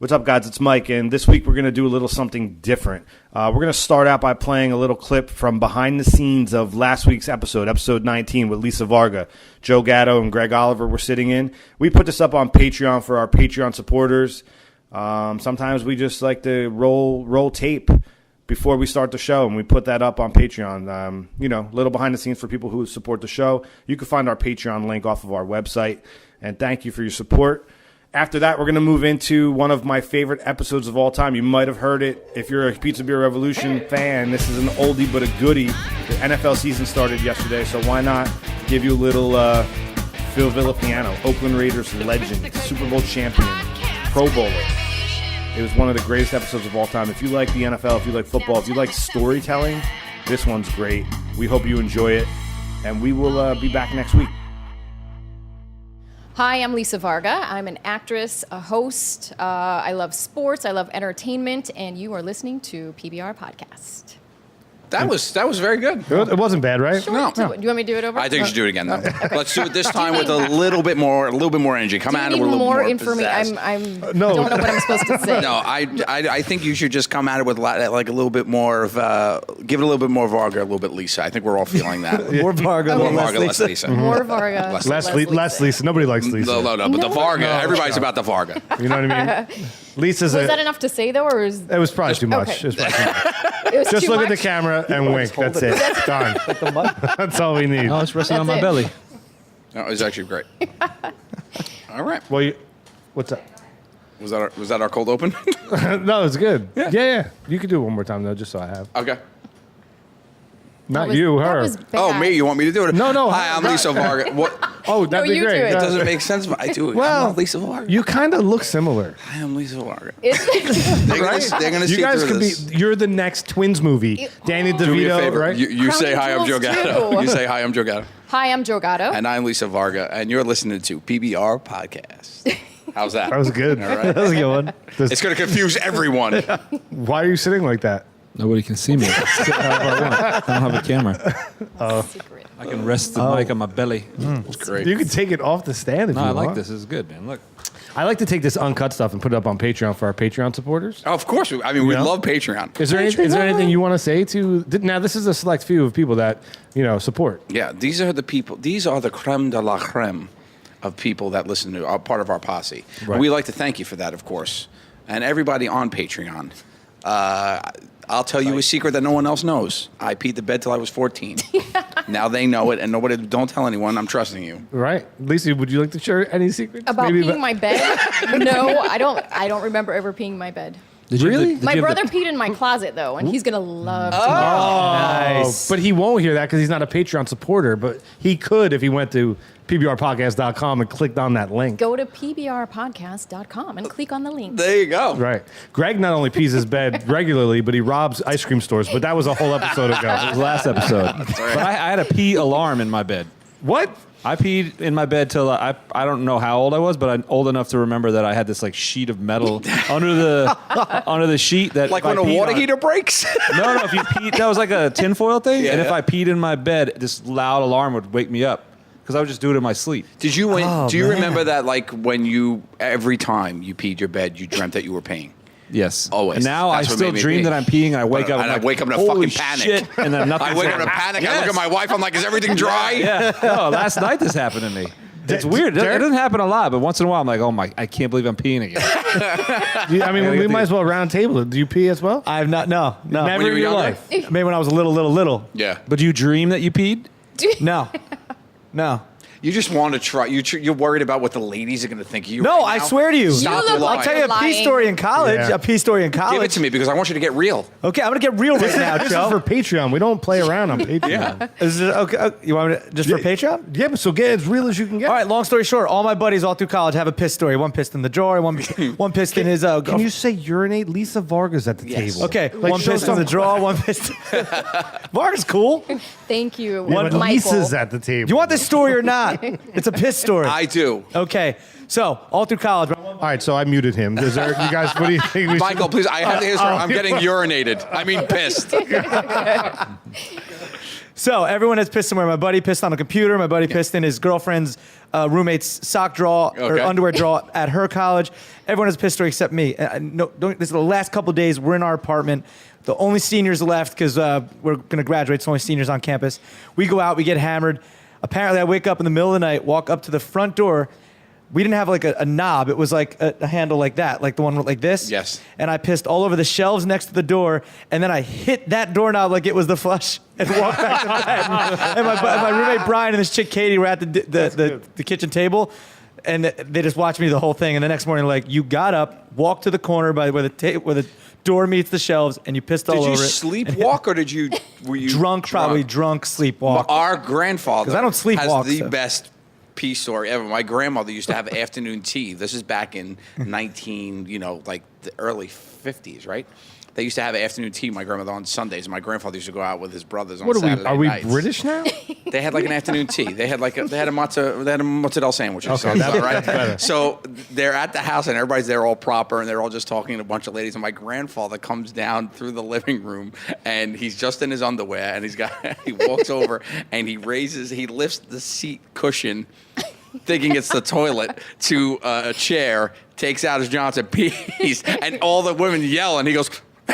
What's up, guys? It's Mike, and this week we're going to do a little something different. We're going to start out by playing a little clip from behind the scenes of last week's episode 19 with Lisa Varga. Joe Gatto and Greg Oliver were sitting in. We put this up on Patreon for our Patreon supporters. Sometimes we just like to roll tape before we start the show, and we put that up on Patreon. A little behind the scenes for people who support the show. You can find our Patreon link off of our website, and thank you for your support. After that, we're going to move into one of my favorite episodes of all time. You might have heard it if you're a Pizza Beer Revolution fan. This is an oldie but a goodie. The NFL season started yesterday, so why not give you a little Phil Villapiano, Oakland Raiders legend, Super Bowl champion, Pro Bowler. It was one of the greatest episodes of all time. If you like the NFL, if you like football, if you like storytelling, this one's great. We hope you enjoy it, and we will be back next week. Hi, I'm Lisa Varga. I'm an actress, a host. I love sports. I love entertainment, and you are listening to PBR Podcast. That was very good. It wasn't bad, right? Sure. No. Do you want me to do it over? I think you should do it again, though. Okay. Let's do it this time with a little bit more energy. Come at it with a little more information. pizzazz. I don't know what I'm supposed to say. No, I think you should just come at it with like a little bit more of give it a little bit more Varga, a little bit Lisa. I think we're all feeling that. More Varga, more Varga, less Lisa. More Varga, less Lisa. Nobody likes Lisa. No, but the Varga. Everybody's about the Varga. You know what I mean? Lisa's. Was that enough to say though, or is it was probably too much. Okay. It was probably too much. it was Just too look much? at the camera and wink. That's it. Done. That's all we need. Oh, it's resting on my it. belly. No, it was actually great. All right. Well, what's up? Was that our cold open? No, it's good. Yeah. You can do it one more time though, just so I have. Okay. Not That you, was her. bad. Oh, me? You want me to do it? No. Hi, I'm Lisa Varga. What? Oh, that'd be you great. do it. It doesn't make sense, but I do it. Well, I'm Lisa Varga. You kind of look similar. I am Lisa Varga. It's- They're gonna see You guys through could this. be. You're the next Twins movie. Danny Do me a DeVito, favor. right? You say hi, I'm Joe Crowning Gatto. jewels, too. You say hi, I'm Joe Gatto. Hi, I'm Joe Gatto. And I'm Lisa Varga, and you're listening to PBR Podcast. How's that? That was good. All right. That was a good one. It's going to confuse everyone. Why are you sitting like that? Nobody can see me. I sit however I want. I don't have a camera. Secret. I can rest the mic on my belly. It's great. You can take it off the stand if No, you I want. like this. This is good, man. Look. I like to take this uncut stuff and put it up on Patreon for our Patreon supporters. Oh, of course. I mean, we Yeah. love Patreon. Is there anything you want to say to? Now, this is a select few of people that support. Yeah, these are the people. These are the creme de la creme of people that listen to are part of our posse. Right. And we like to thank you for that, of course. And everybody on Patreon. I'll tell you a secret that no one else knows. I peed the bed till I was 14. Now they know it, and don't tell anyone. I'm trusting you. Right, Lisa, would you like to share any secrets About Maybe peeing my bed? No, I don't remember ever peeing my bed. Did you Really? My brother peed in my closet though, and he's gonna love to know. Nice. But he won't hear that because he's not a Patreon supporter. But he could if he went to pbrpodcast.com and clicked on that link. Go to pbrpodcast.com and click on the link. There you go. Right. Greg not only pees his bed regularly, but he robs ice cream stores. But that was a whole episode It was ago. last episode. But I had a pee alarm in my bed. What? I peed in my bed till I don't know how old I was, but I'm old enough to remember that I had this like sheet of metal under the sheet that Like if when I a peed water on- heater breaks? No, if you peed, that was like a tinfoil thing, and if Yeah. I peed in my bed, this loud alarm would wake me up because I would just do it in my sleep. Do you remember that, like, when every time you peed your bed, you dreamt that you were peeing? Yes. Always. And now That's I what still made me dream pee. that I'm peeing, and I wake up. And I'm I like, wake up in a "Holy fucking panic." shit," and then nothing. I wake up in a panic. I look at my wife. I'm like, is everything dry? Yeah. No, last night this happened to me. It's weird. It doesn't happen a lot, but once in a while I'm like, oh my, I can't believe I'm peeing again. I mean, we might as well round table it. Do you pee as well? I've not. No. Never When you in were your younger? life. Maybe when I was little. Yeah. But do you dream that you peed? No. You just want to try. You're worried about what the ladies are going to think of you. No, right I now? swear to you. Stop You look lying. I'll tell you a Lying. pee story in college. Yeah. A pee story in college. Give it to me because I want you to get real. Okay, I'm gonna get real right now, This is Joe. for Patreon. We don't play around on Patreon. Yeah. Is it okay? You want me to, just for Patreon? Yeah, but so get as real as you can get. All right. Long story short, all my buddies all through college have a piss story. One pissed in the drawer. One pissed in his. Can you say urinate? Lisa Varga's at the Yes. table. Okay, Like, one show pissed in the some- drawer. One pissed. Varga's cool. Do Thank you, Yeah, but Michael. Lisa's at the table. you want this story or not? It's a piss story. I do. Okay, so all through college. All right, so I muted him. Is there, you guys, what do you think? We Michael, please. I have the history. I'm yeah. getting urinated. I mean, pissed. So everyone has pissed somewhere. My buddy pissed on a computer. My buddy pissed in his girlfriend's roommate's sock drawer or underwear drawer at her college. Everyone has a piss story except me. This is the last couple of days. We're in our apartment. The only seniors left because we're going to graduate. It's only seniors on campus. We go out. We get hammered. Apparently, I wake up in the middle of the night, walk up to the front door. We didn't have like a knob. It was like a handle like that, like the one like this. Yes. And I pissed all over the shelves next to the door, and then I hit that doorknob like it was the flush and walked back to bed. And my roommate Brian and this chick Katie were at the kitchen table, and they just watched me the whole thing. And the next morning, like, you got up, walked to the corner by where the door meets the shelves, and you pissed all over it. Did you sleepwalk or were you drunk? Probably drunk, sleepwalk. Our grandfather 'Cause I don't sleepwalk, has the so. best pee story ever. My grandmother used to have afternoon tea. This is back in like the early 50s, right? They used to have afternoon tea, my grandmother, on Sundays. And my grandfather used to go out with his brothers on Saturday Are we nights. British now? They had like an afternoon tea. They had a mozzarella sandwich. Okay, that's better. So they're at the house and everybody's there all proper and they're all just talking to a bunch of ladies. And my grandfather comes down through the living room and he's just in his underwear and he walks over and he lifts the seat cushion, thinking it's the toilet, to a chair, takes out his Johnson, pees, and all the women yell and he goes.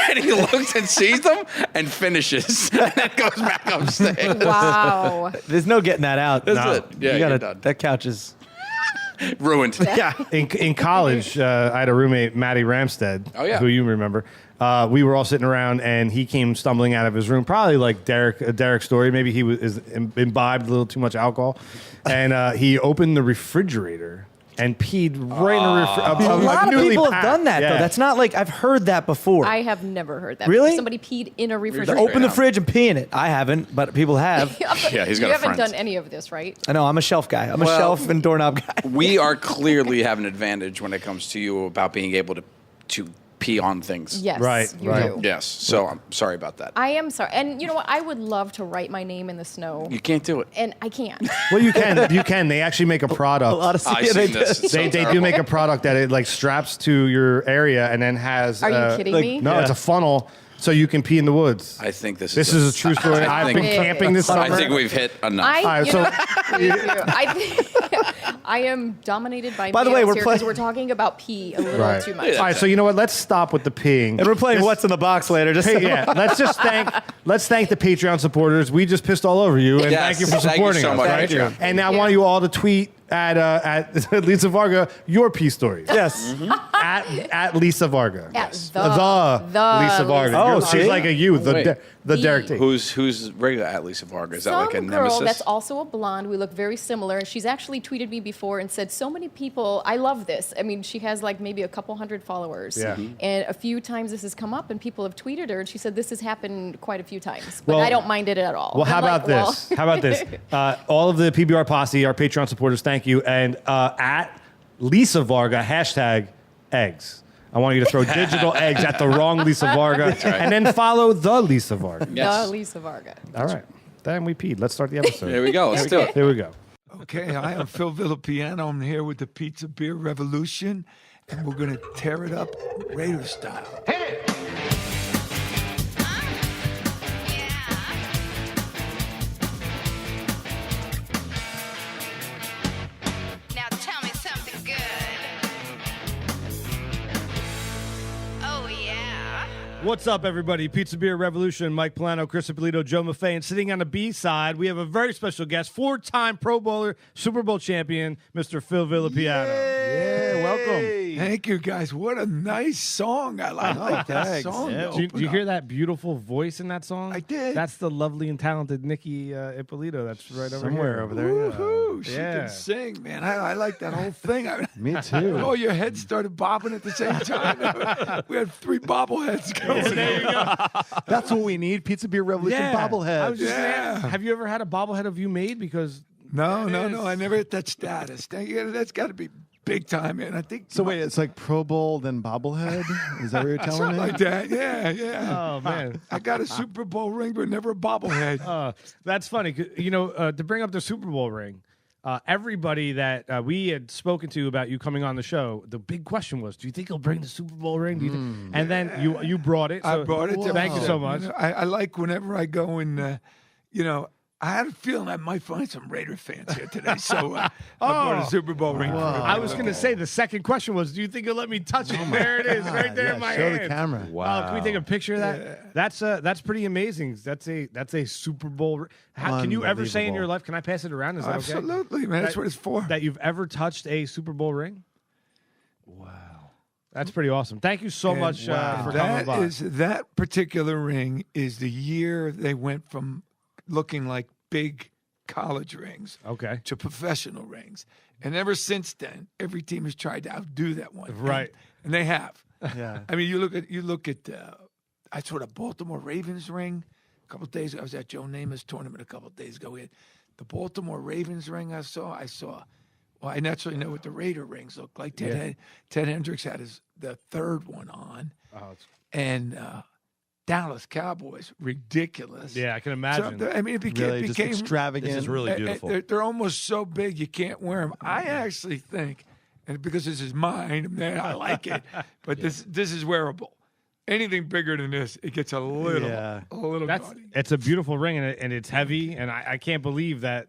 And he looks and sees them and finishes. And then goes back upstairs. Wow. There's no getting that out. That's it. Yeah, you're done. That couch is Ruined. yeah. In college, I had a roommate, Matty Ramstead, Oh, yeah. who you remember. We were all sitting around, and he came stumbling out of his room, probably like Derek's story. Maybe he was imbibed a little too much alcohol. And he opened the refrigerator and peed right in the refrigerator. A lot of people have done that, though. Yeah. That's not like I've heard that before. I have never heard that. Really? Somebody peed in a To refrigerator. open the fridge and pee in it. I haven't, but people have. Yeah, he's got You a haven't friend. done any of this, right? I know, I'm a shelf guy. I'm a shelf and doorknob guy. We are clearly have an advantage when it comes to you about being able to pee on things. Yes, Right, you right. do. Yes. So I'm sorry about that. I am sorry. And you know what? I would love to write my name in the snow. You can't do it. And I can't. Well, you can. You can. They actually make a product. A lot of I've yeah, seen this. It's so They do terrible. make a product that it like straps to your area and then has. Are you kidding me? No, Yeah. it's a funnel so you can pee in the woods. I think this This is a true story. I I've been think- camping this summer. I think we've hit enough. All right, You so- know, me too. I am dominated by By the way, males we're here because playing- we're talking about pee a little Right. too much. All right, so you know what? Let's stop with the peeing. And we're playing Just- What's in the Box later. Just Hey, yeah, let's thank the Patreon supporters. We just pissed all over you, and Yes, thank you for thank you supporting so us. much, right? Patreon. And now I want you all to tweet at Lisa Varga your pee stories. Yes. At Lisa Varga. At Yes. the Lisa Varga. Oh, She's see? like a you, the Wait. Derek T. Who's regular at Lisa Varga? Is that like a Some girl nemesis? that's also a blonde. We look very similar. She's actually tweeted me before and said, so many people, I love this. I mean, she has like maybe a couple hundred followers. Yeah. And a few times this has come up and people have tweeted her and she said, this has happened quite a few times. But Well- I don't mind it at all. Well, how I'm like, about this? How about this? All of the PBR posse, our Patreon supporters, thank you. And at Lisa Varga, hashtag eggs. I want you to throw digital eggs at the wrong Lisa Varga, and then follow the Lisa Varga. Yes. The Lisa Varga. All right. Then we peed. Let's start the episode. Here we go. Let's do it. Here we go. Okay, hi, I'm Phil Villapiano. I'm here with the Pizza Beer Revolution, and we're going to tear it up Raider style. Now tell me something good. Oh, yeah. What's up, everybody? Pizza Beer Revolution, Mike Polano, Chris Ippolito, Joe Maffei, and sitting on the B side, we have a very special guest, four-time Pro Bowler, Super Bowl champion, Mr. Phil Villapiano. Yeah, welcome. Thank you, guys. What a nice song. I like that song. to Do you open hear up. that beautiful voice in that song? I did. That's the lovely and talented Nikki Ippolito. That's right over Somewhere here. over there. Woohoo, she Yeah. can sing, man. I like that whole thing. Me too. Oh, your head started bobbing at the same time. We had 3 bobbleheads going. There you go. That's what we need. Pizza Beer Revolution bobblehead. I was just Yeah. saying, have you ever had a bobblehead of you made? Because No. I never hit that status. That's got to be big time, man. I think So wait, it's like Pro Bowl then bobblehead? Is that what you're telling something me? like that. Yeah. oh man, I got a Super Bowl ring, but never a bobblehead. that's funny. 'Cause, you know, to bring up the Super Bowl ring. Everybody that we had spoken to about you coming on the show, the big question was, do you think he'll bring the Super Bowl ring? Do you think? And then you brought it. I So brought it. to Thank you so much. I like whenever I go and, I had a feeling I might find some Raider fans here today, so I bought a Super Bowl ring. For them. I was going to say the second question was, do you think you'll let me touch it? There it is, right there in my show hand. the camera. Wow. Can we take a picture of that? That's pretty amazing. That's a Super Bowl. Can you ever say in your life? Can I pass it around? Is that okay? Absolutely, man. That's what it's for. That you've ever touched a Super Bowl ring? Wow. That's pretty awesome. Thank you so much for coming by. That particular ring is the year they went from looking like big college rings to professional rings. And ever since then, every team has tried to outdo that one. Right. And they have. Yeah. I mean, you look at I saw the Baltimore Ravens ring a couple of days ago. I was at Joe Namath's tournament a couple of days ago. We had the Baltimore Ravens ring I saw. Well, I naturally know what the Raider rings look like. Ted Hendricks had the third one on. And Dallas Cowboys, ridiculous. Yeah, I can imagine. So, I mean, it became extravagant. This is really beautiful. They're almost so big you can't wear them. I actually think, and because this is mine, man, I like it. But this is wearable. Anything bigger than this, it gets a little gaudy. It's a beautiful ring, and it's heavy, and I can't believe that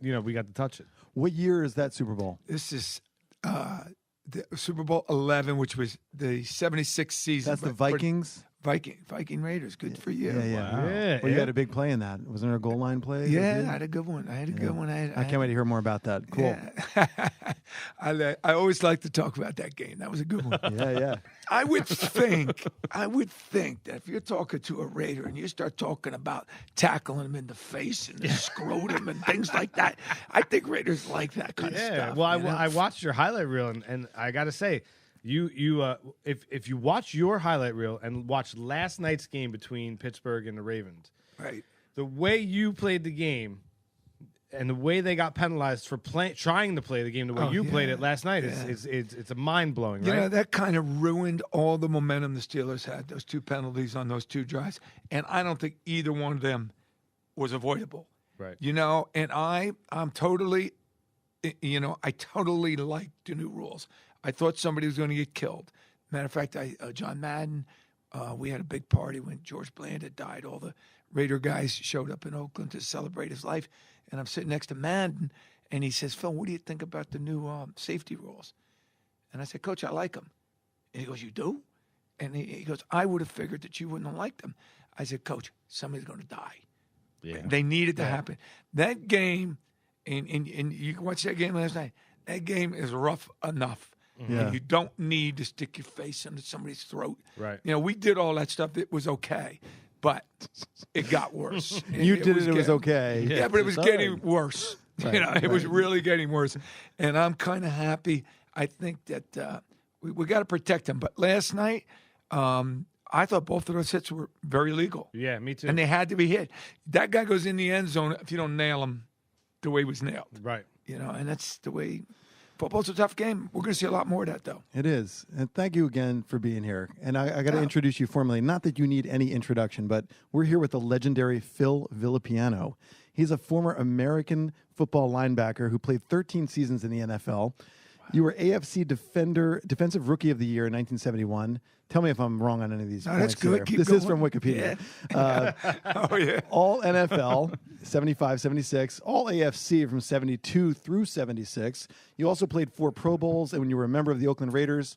we got to touch it. What year is that Super Bowl? This is the Super Bowl 11, which was the 76th season. That's the Vikings? Viking Raiders. Good for you. Yeah. Well, you had a big play in that. Wasn't there a goal line play? Yeah, I had a good one. I can't wait to hear more about that. Cool. Yeah. I always like to talk about that game. That was a good one. Yeah. I would think that if you're talking to a Raider and you start talking about tackling him in the face and the scrotum and things like that, I think Raiders like that kind of stuff. Well, I watched your highlight reel, and I got to say, if you watch your highlight reel and watch last night's game between Pittsburgh and the Ravens, right, the way you played the game and the way they got penalized for trying to play the game the way you played it last night is it's a mind blowing. You right? know, that kind of ruined all the momentum the Steelers had. Those two penalties on those two drives, and I don't think either one of them was avoidable. Right. And I'm totally, I totally liked the new rules. I thought somebody was going to get killed. Matter of fact, John Madden, we had a big party when George Bland had died. All the Raider guys showed up in Oakland to celebrate his life. And I'm sitting next to Madden, and he says, Phil, what do you think about the new safety rules? And I said, Coach, I like them. And he goes, you do? And he goes, I would have figured that you wouldn't have liked them. I said, Coach, somebody's going to die. Yeah. They needed to happen. That game, and you can watch that game last night, that game is rough enough. Yeah. And you don't need to stick your face into somebody's throat. Right. We did all that stuff. It was okay. But it got worse. It was okay. Yeah, but it was getting worse. Right, it was really getting worse. And I'm kind of happy. I think that we got to protect them. But last night, I thought both of those hits were very legal. Yeah, me too. And they had to be hit. That guy goes in the end zone if you don't nail him the way he was nailed. Right. And that's the way. Football's a tough game. We're going to see a lot more of that, though. It is. And thank you again for being here. And I got to introduce you formally. Not that you need any introduction, but we're here with the legendary Phil Villapiano. He's a former American football linebacker who played 13 seasons in the NFL. You were AFC Defensive Rookie of the Year in 1971. Tell me if I'm wrong on any of these points. That's good. This going. is from Wikipedia. Yeah. All NFL, 75, 76. All AFC from 72 through 76. You also played 4 Pro Bowls, and when you were a member of the Oakland Raiders,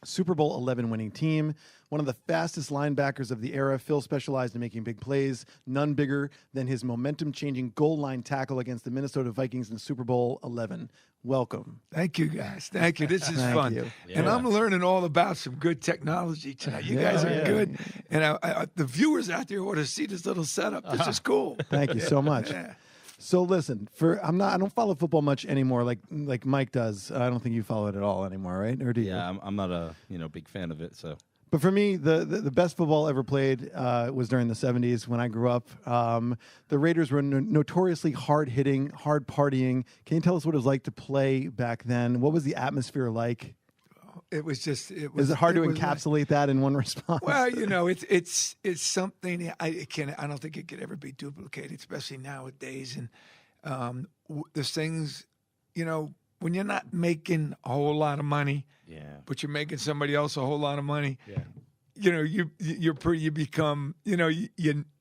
Super Bowl 11 winning team. One of the fastest linebackers of the era. Phil specialized in making big plays. None bigger than his momentum-changing goal line tackle against the Minnesota Vikings in Super Bowl 11. Welcome. Thank you, guys. Thank you. This is Thank fun. you. And I'm learning all about some good technology tonight. You guys are good. And the viewers out there ought to see this little setup. This is cool. Thank you so much. Yeah. So listen, I don't follow football much anymore like Mike does. I don't think you follow it at all anymore, right? Or do you? Yeah, I'm not a big fan of it. So, but for me, the best football ever played was during the 70s when I grew up. The Raiders were notoriously hard hitting, hard partying. Can you tell us what it was like to play back then? What was the atmosphere like? It was just. Is it hard to encapsulate that in one response? Well, it's something I don't think it could ever be duplicated, especially nowadays. And there's things, when you're not making a whole lot of money, but you're making somebody else a whole lot of money. Yeah. You become, you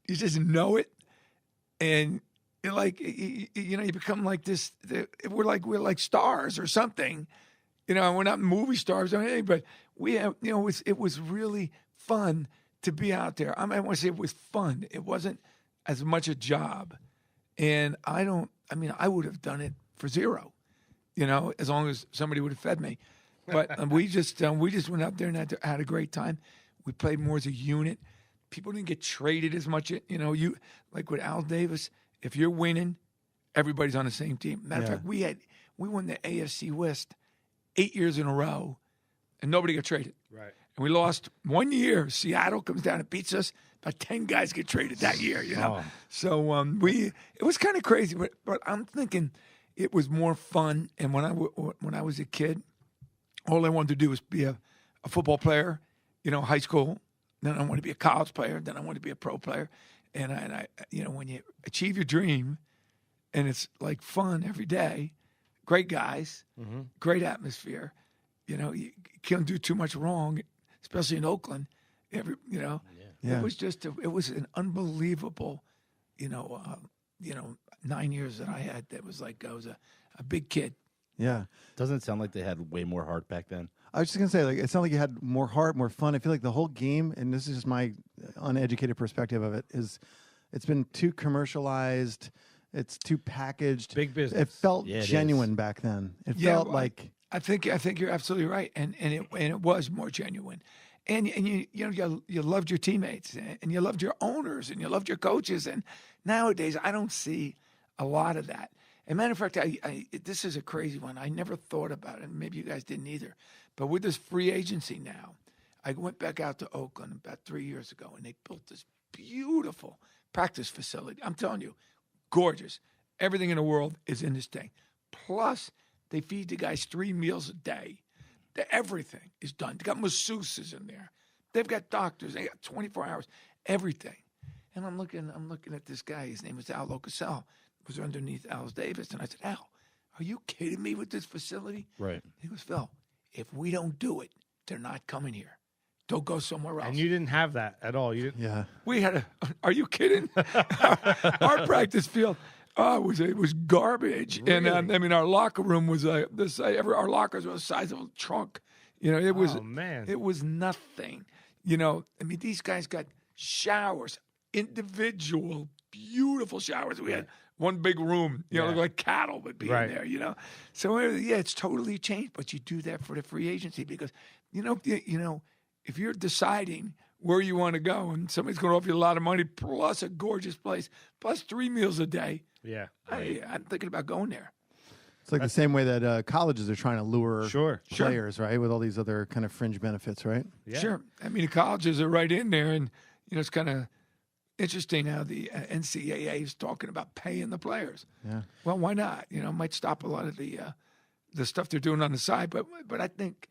just know it, and you become like this. We're like stars or something. We're not movie stars or anything, but we have, it was really fun to be out there. I want to say it was fun. It wasn't as much a job. And I would have done it for zero, as long as somebody would have fed me. But we just went out there and had a great time. We played more as a unit. People didn't get traded as much. You like with Al Davis, if you're winning, everybody's on the same team. Matter of fact, we won the AFC West 8 years in a row, and nobody got traded. Right. And we lost 1 year. Seattle comes down and beats us. About 10 guys get traded that year, Oh. So it was kind of crazy, but I'm thinking it was more fun. And when I was a kid, all I wanted to do was be a football player, high school. Then I wanted to be a college player. Then I wanted to be a pro player. And I when you achieve your dream, and it's like fun every day, great guys, great atmosphere. You can't do too much wrong, especially in Oakland. It was an unbelievable, 9 years that I had. That was like I was a big kid. Yeah. Doesn't it sound like they had way more heart back then? I was just going to say, it sounded like you had more heart, more fun. I feel like the whole game, and this is just my uneducated perspective of it, is it's been too commercialized. It's too packaged. Big business. It felt Yeah, it genuine is. back then. It felt like... I think you're absolutely right, and it was more genuine, and you loved your teammates, and you loved your owners, and you loved your coaches, and nowadays I don't see a lot of that. As a matter of fact, this is a crazy one. I never thought about it, and maybe you guys didn't either. But with this free agency now, I went back out to Oakland about 3 years ago, and they built this beautiful practice facility. I'm telling you, gorgeous. Everything in the world is in this thing. Plus, they feed the guys 3 meals a day. Everything is done. They got masseuses in there. They've got doctors. They got 24 hours. Everything. And I'm looking at this guy. His name was Al Locasell. Was underneath Al Davis, and I said, Al, are you kidding me with this facility? Right. He goes, Phil, if we don't do it, they're not coming here. They'll go somewhere else. And you didn't have that at all. You didn't. Yeah. We had are you kidding? our practice field, it was garbage. Really? And our locker room was our lockers were the size of a trunk. It was. Oh, man. It was nothing. These guys got showers, individual, beautiful showers. We had one big room, looked like cattle would be in there, So it's totally changed. But you do that for the free agency because, if you're deciding where you want to go and somebody's going to offer you a lot of money plus a gorgeous place plus 3 meals a day, Yeah. I'm thinking about going there. It's like the same way that colleges are trying to lure players, right? With all these other kind of fringe benefits, right? Yeah. Sure. The colleges are right in there, and it's kind of interesting how the NCAA is talking about paying the players. Yeah. Well, why not? It might stop a lot of the stuff they're doing on the side, but I think,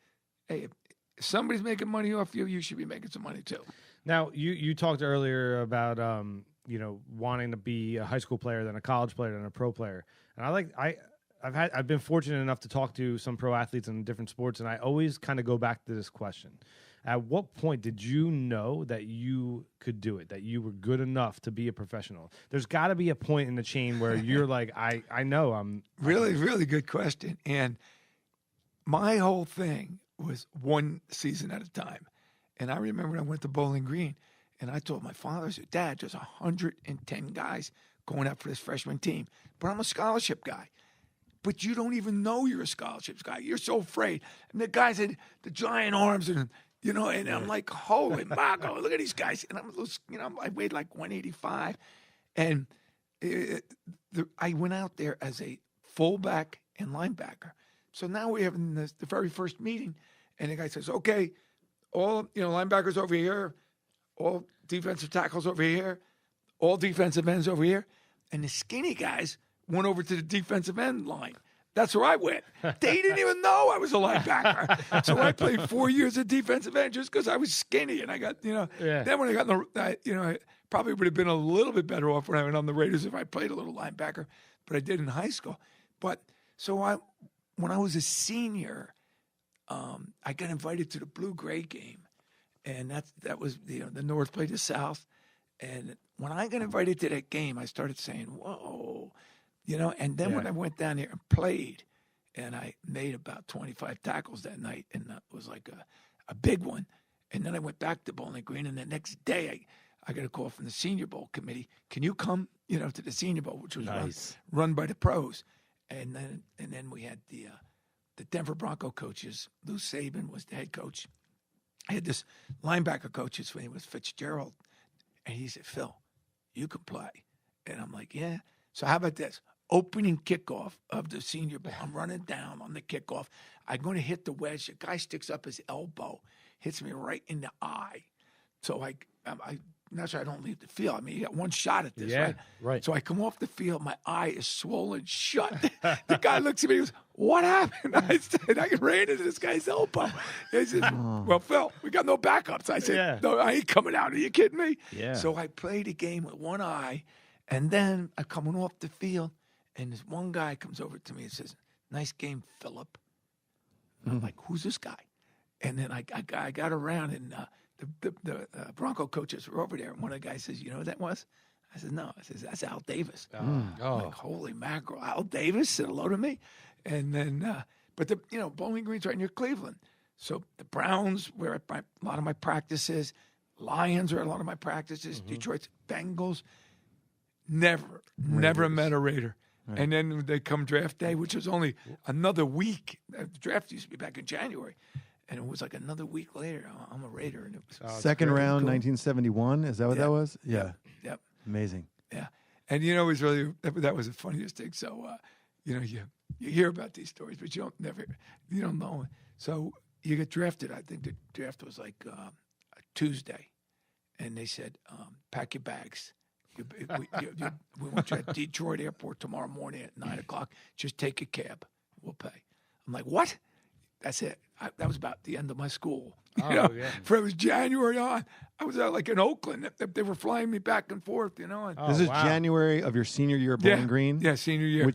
hey, if somebody's making money off you, you should be making some money too. Now, you talked earlier about wanting to be a high school player, then a college player, then a pro player, and I've been fortunate enough to talk to some pro athletes in different sports, and I always kind of go back to this question. At what point did you know that you could do it, that you were good enough to be a professional? There's got to be a point in the chain where you're like, I know I'm... Really, really good question. And my whole thing was one season at a time. And I remember I went to Bowling Green, and I told my father, I said, Dad, there's 110 guys going out for this freshman team, but I'm a scholarship guy. But you don't even know you're a scholarships guy. You're so afraid. And the guys had the giant arms and... and I'm like, holy Marco, look at these guys. And I weighed like 185. And I went out there as a fullback and linebacker. So now we're having the very first meeting. And the guy says, okay, all linebackers over here, all defensive tackles over here, all defensive ends over here. And the skinny guys went over to the defensive end line. That's where I went. They didn't even know I was a linebacker. So I played 4 years at defensive end just because I was skinny. And I got, Then when I got I probably would have been a little bit better off when I went on the Raiders if I played a little linebacker. But I did in high school. But so when I was a senior, I got invited to the Blue-Gray game. And that was, the North played the South. And when I got invited to that game, I started saying, whoa, and then when I went down there and played, and I made about 25 tackles that night, and that was like a big one. And then I went back to Bowling Green, and the next day I got a call from the Senior Bowl committee. Can you come, to the Senior Bowl, which was run by the pros? And then we had the Denver Bronco coaches. Lou Saban was the head coach. I had this linebacker coach, his name was Fitzgerald, and he said, Phil, you can play. And I'm like, yeah. So how about this? Opening kickoff of the Senior Bowl. I'm running down on the kickoff. I'm going to hit the wedge. The guy sticks up his elbow, hits me right in the eye. So I'm not sure I don't leave the field. I mean, you got one shot at this, right? So I come off the field. My eye is swollen shut. The guy looks at me and goes, what happened? I said, I ran into this guy's elbow. He says, well, Phil, we got no backups. I said, no, I ain't coming out. Are you kidding me? Yeah. So I played a game with one eye, and then I'm coming off the field, and this one guy comes over to me and says, nice game, Philip. And I'm like, who's this guy? And then I got around, and the Bronco coaches were over there, and one of the guys says, you know what that was? I said, no. I says, that's Al Davis. I'm like, holy mackerel, Al Davis said hello to me. And then, but Bowling Green's right near Cleveland. So the Browns were at a lot of my practices. Lions were at a lot of my practices. Detroit's Bengals. Never met a Raider. Right. And then they come draft day, which was only another week. The draft used to be back in January. And it was like another week later, I'm a Raider. And it was second round, cool. 1971. Is that what that was? Yeah. Yep. Amazing. Yeah. And it was really, that was the funniest thing. So, you hear about these stories, but you don't know. So you get drafted. I think the draft was like a Tuesday. And they said, pack your bags. We want you at Detroit Airport tomorrow morning at 9 o'clock. Just take a cab. We'll pay. I'm like, what? That's it. That was about the end of my school. For it was January on. I was out like in Oakland. They were flying me back and forth, And, this is January of your senior year at Bowling Green? Yeah, senior year.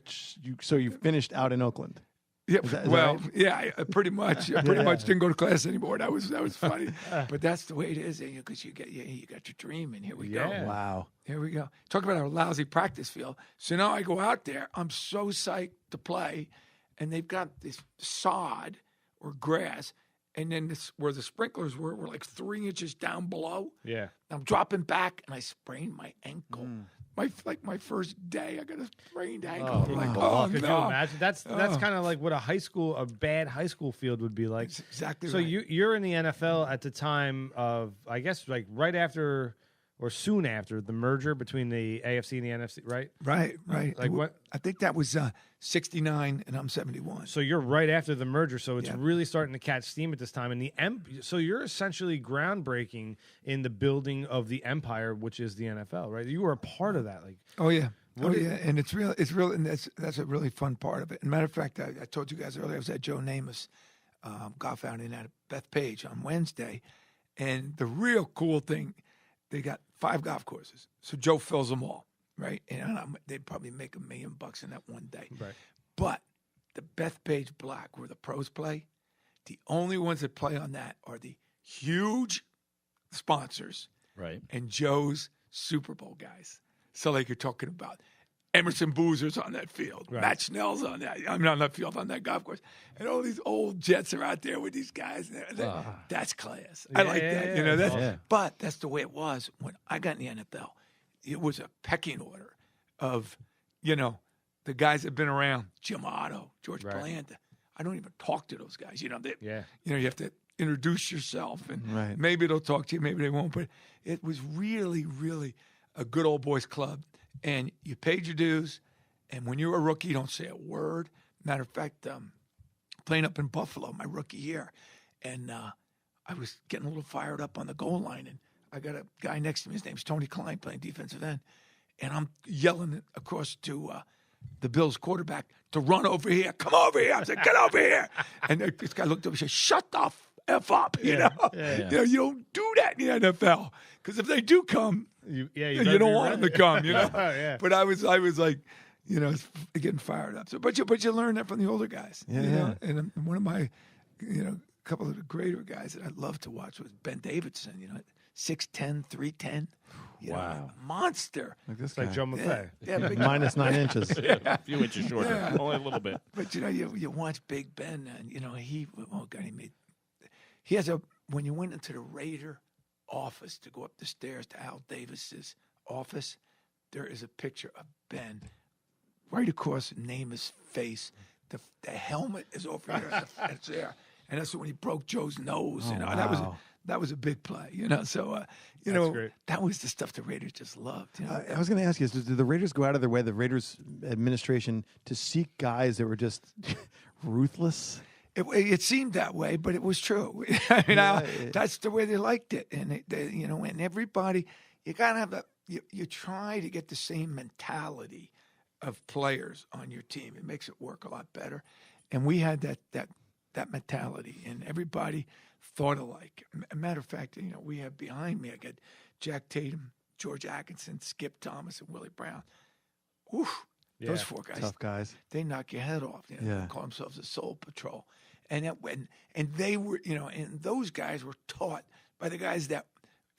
So you finished out in Oakland? Yeah, right? pretty much. I pretty much didn't go to class anymore. That was funny. But that's the way it is, because you got your dream, and here we go. Wow. Here we go. Talk about a lousy practice field. So now I go out there. I'm so psyched to play, and they've got this sod or grass, and then where the sprinklers were like 3 inches down below. Yeah. I'm dropping back, and I sprained my ankle. My first day, I got a sprained ankle. Could you imagine? That's kind of like what a bad high school field would be like. That's exactly so right. you're in the NFL at the time of, I guess, like right after or soon after the merger between the AFC and the NFC, right? Right. Like what? I think that was 69, and I'm 71. So you're right after the merger, so it's really starting to catch steam at this time. And so you're essentially groundbreaking in the building of the empire, which is the NFL, right? You were a part of that, like. Oh yeah, and it's real, and that's a really fun part of it. And matter of fact, I told you guys earlier, I was at Joe Namath's golf outing at Bethpage on Wednesday, and the real cool thing, they got 5 golf courses, so Joe fills them all. Right, and they'd probably make $1 million in that one day. Right, but the Bethpage Black, where the pros play, the only ones that play on that are the huge sponsors, right, and Joe's Super Bowl guys. So, like you're talking about, Emerson Boozer's on that field, Matt Schnell's on that. I'm on that field on that golf course, and all these old Jets are out there with these guys. That's class. I like that. But that's the way it was when I got in the NFL. It was a pecking order of, the guys that have been around, Jim Otto, George Palanda. I don't even talk to those guys. You have to introduce yourself, and maybe they'll talk to you, maybe they won't. But it was really, really a good old boys club, and you paid your dues. And when you're a rookie, you don't say a word. Matter of fact, playing up in Buffalo my rookie year, and I was getting a little fired up on the goal line, and I got a guy next to me. His name's Tony Klein, playing defensive end. And I'm yelling across to the Bills quarterback to run over here. Come over here. I said, get over here. And this guy looked over and said, shut the F up. You don't do that in the NFL. Because if they do come, you don't want them to come. But I was like, getting fired up. So, but you learn that from the older guys. And one of my, a couple of the greater guys that I loved to watch was Ben Davidson, 6'10", 310. Wow. Monster. Like this It's like guy. Joe Maffei. Yeah, big, Minus 9 inches. A few inches shorter, only a little bit. but you watch Big Ben, and he has a, when you went into the Raider office to go up the stairs to Al Davis's office, there is a picture of Ben right across Namath's face. The helmet is over here. It's there. And that's when he broke Joe's nose. That was a big play. So great. that was the stuff the Raiders just loved. I was going to ask you, did the Raiders go out of their way, the Raiders administration, to seek guys that were just ruthless? It seemed that way, but it was true. That's the way they liked it, and and everybody, you gotta have you try to get the same mentality of players on your team. It makes it work a lot better, and we had that mentality, and everybody thought alike. A matter of fact, we have behind me, I got Jack Tatum, George Atkinson, Skip Thomas, and Willie Brown. Oof. Yeah, those four guys, tough guys. they knock your head off. They call themselves the Soul Patrol, and they were, and those guys were taught by the guys that,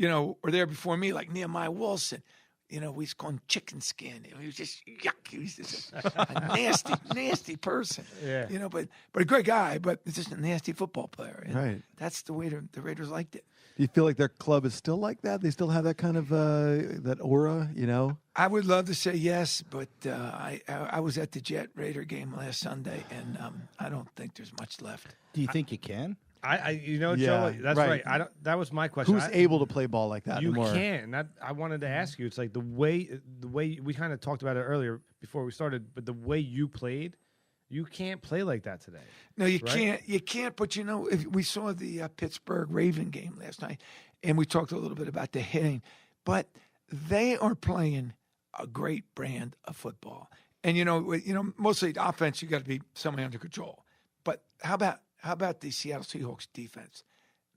were there before me, like Nehemiah Wilson. We used to call him Chicken Skin. He was just yuck. He was just a nasty person. Yeah. But a great guy, but it's just a nasty football player. And Right. That's the way the Raiders liked it. Do you feel like their club is still like that? They still have that kind of that aura, I would love to say yes, but I was at the Jet Raider game last Sunday, and I don't think there's much left. Do you think you can? Joe, Yeah, that's right. right. That was my question. Who's able to play ball like that? You anymore? can. I wanted to ask you. It's like the way we kind of talked about it earlier before we started, but the way you played, you can't play like that today. No, you right? can't. You can't. But if we saw the Pittsburgh Raven game last night, and we talked a little bit about the hitting, but they are playing a great brand of football. And mostly the offense, you got to be somebody under control. But how about the Seattle Seahawks defense?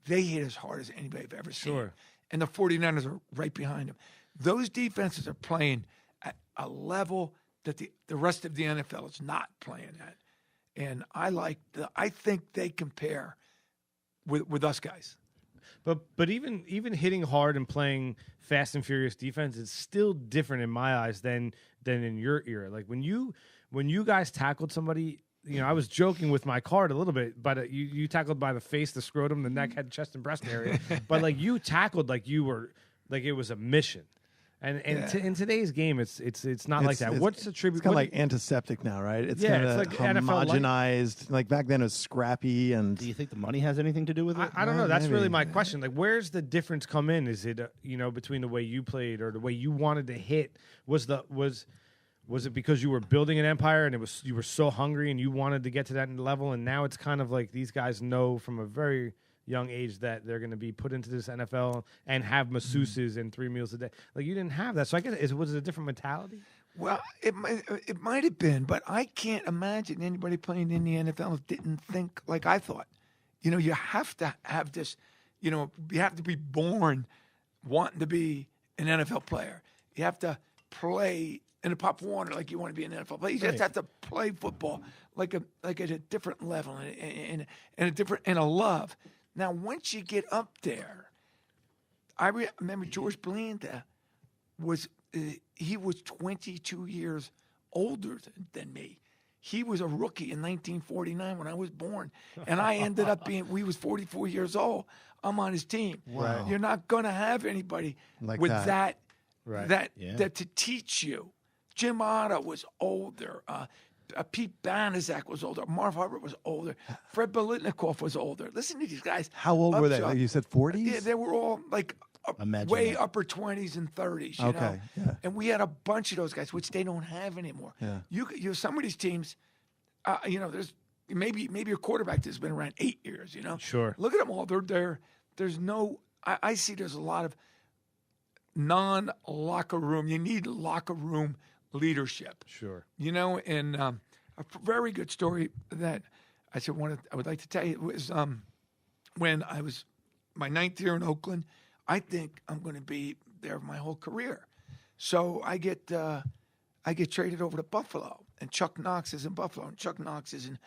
They hit as hard as anybody I've ever seen. Sure. And the 49ers are right behind them. Those defenses are playing at a level that the rest of the NFL is not playing at. And I think they compare with us guys. But even hitting hard and playing fast and furious defense is still different in my eyes than in your era. Like when you guys tackled somebody, I was joking with my card a little bit, but you tackled by the face, the scrotum, the neck, head, chest, and breast area. But like you tackled like you were like it was a mission. And in today's game, it's not like that. What's the tribute? It's kind of like antiseptic now, right? It's Yeah, kind of it's like NFL homogenized. Like back then, it was scrappy and. Do you think the money has anything to do with it? I don't know. That's maybe. really my question. Like, where's the difference come in? Is it between the way you played or the way you wanted to hit? Was it because you were building an empire and you were so hungry and you wanted to get to that level? And now it's kind of like these guys know from a very young age that they're going to be put into this NFL and have masseuses and 3 meals a day. Like you didn't have that. So I guess was it a different mentality? Well, it might have been, but I can't imagine anybody playing in the NFL didn't think like I thought. You have to have this, you have to be born wanting to be an NFL player. You have to play in a Pop Warner like you want to be an NFL player. You just have to play football like at a different level and a love. Now, once you get up there, I remember George Blanda was 22 years older than me. He was a rookie in 1949 when I was born, and I ended up we was 44 years old. I'm on his team. Wow. You're not going to have anybody Like with that. that to teach you. Jim Otta was older. Pete Banaszak was older. Marv Hubbard was older. Fred Biletnikoff was older. Listen to these guys. How old were they? Upshot. Like you said 40s? Yeah, they were all like Imagine way that. upper 20s and 30s. You Okay, know? yeah. And we had a bunch of those guys, which they don't have anymore. Yeah. You some of these teams, there's maybe a quarterback that's been around 8 years. Sure. Look at them all. There's no. I see there's a lot of non-locker room. You need locker room leadership. Sure. And a very good story that I would like to tell you was when I was my 9th year in Oakland. I think I'm going to be there my whole career. So I get traded over to Buffalo, and Chuck Knox is in Buffalo, and Chuck Knox isn't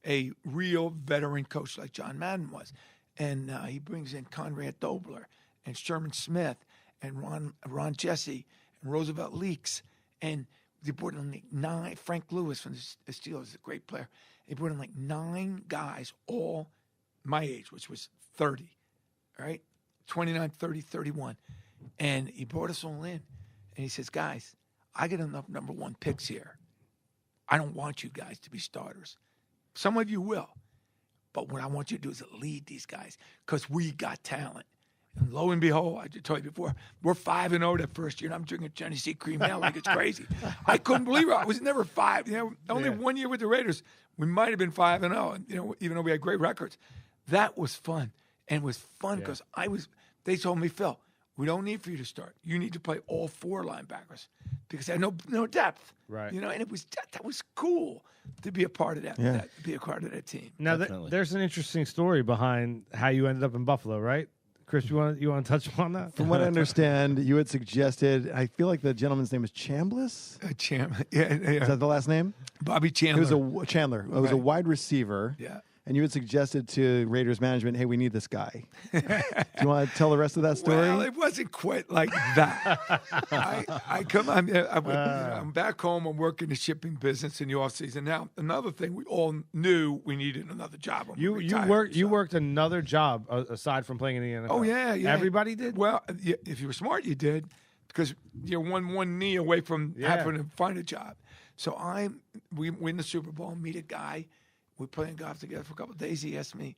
a real veteran coach like John Madden was, and he brings in Conrad Dobler, and Sherman Smith and Ron Jesse and Roosevelt Leaks, and they brought in like 9. Frank Lewis from the Steelers is a great player. They brought in like 9 guys, all my age, which was 30, right? 29, 30, 31. And he brought us all in, and he says, guys, I get enough number 1 picks here. I don't want you guys to be starters. Some of you will. But what I want you to do is lead these guys because we got talent. And lo and behold, I just told you before, we're 5-0 that first year, and I'm drinking Genesee cream now like it's crazy. I couldn't believe it. I was never 5. Only 1 year with the Raiders, we might have been 5-0, and even though we had great records. That was fun. And it was fun because they told me, Phil, we don't need for you to start. You need to play all 4 linebackers because I had no depth. Right. And it was that was cool to be a part of that, to be a part of that team. Now, there's an interesting story behind how you ended up in Buffalo, right? Chris, you want to touch upon that? From what I understand, you had suggested, I feel like the gentleman's name is Chambliss. Yeah. Is that the last name? Bobby Chandler. It was Chandler. It was a wide receiver. Yeah. And you had suggested to Raiders management, hey, we need this guy. Do you want to tell the rest of that story? Well, it wasn't quite like that. I'm back home. I'm working the shipping business in the off season. Now, another thing, we all knew we needed another job. You worked another job aside from playing in the NFL. Oh, yeah. Everybody did? Well, if you were smart, you did because you're one knee away from having to find a job. So we win the Super Bowl, meet a guy. We're playing golf together for a couple of days. He asked me,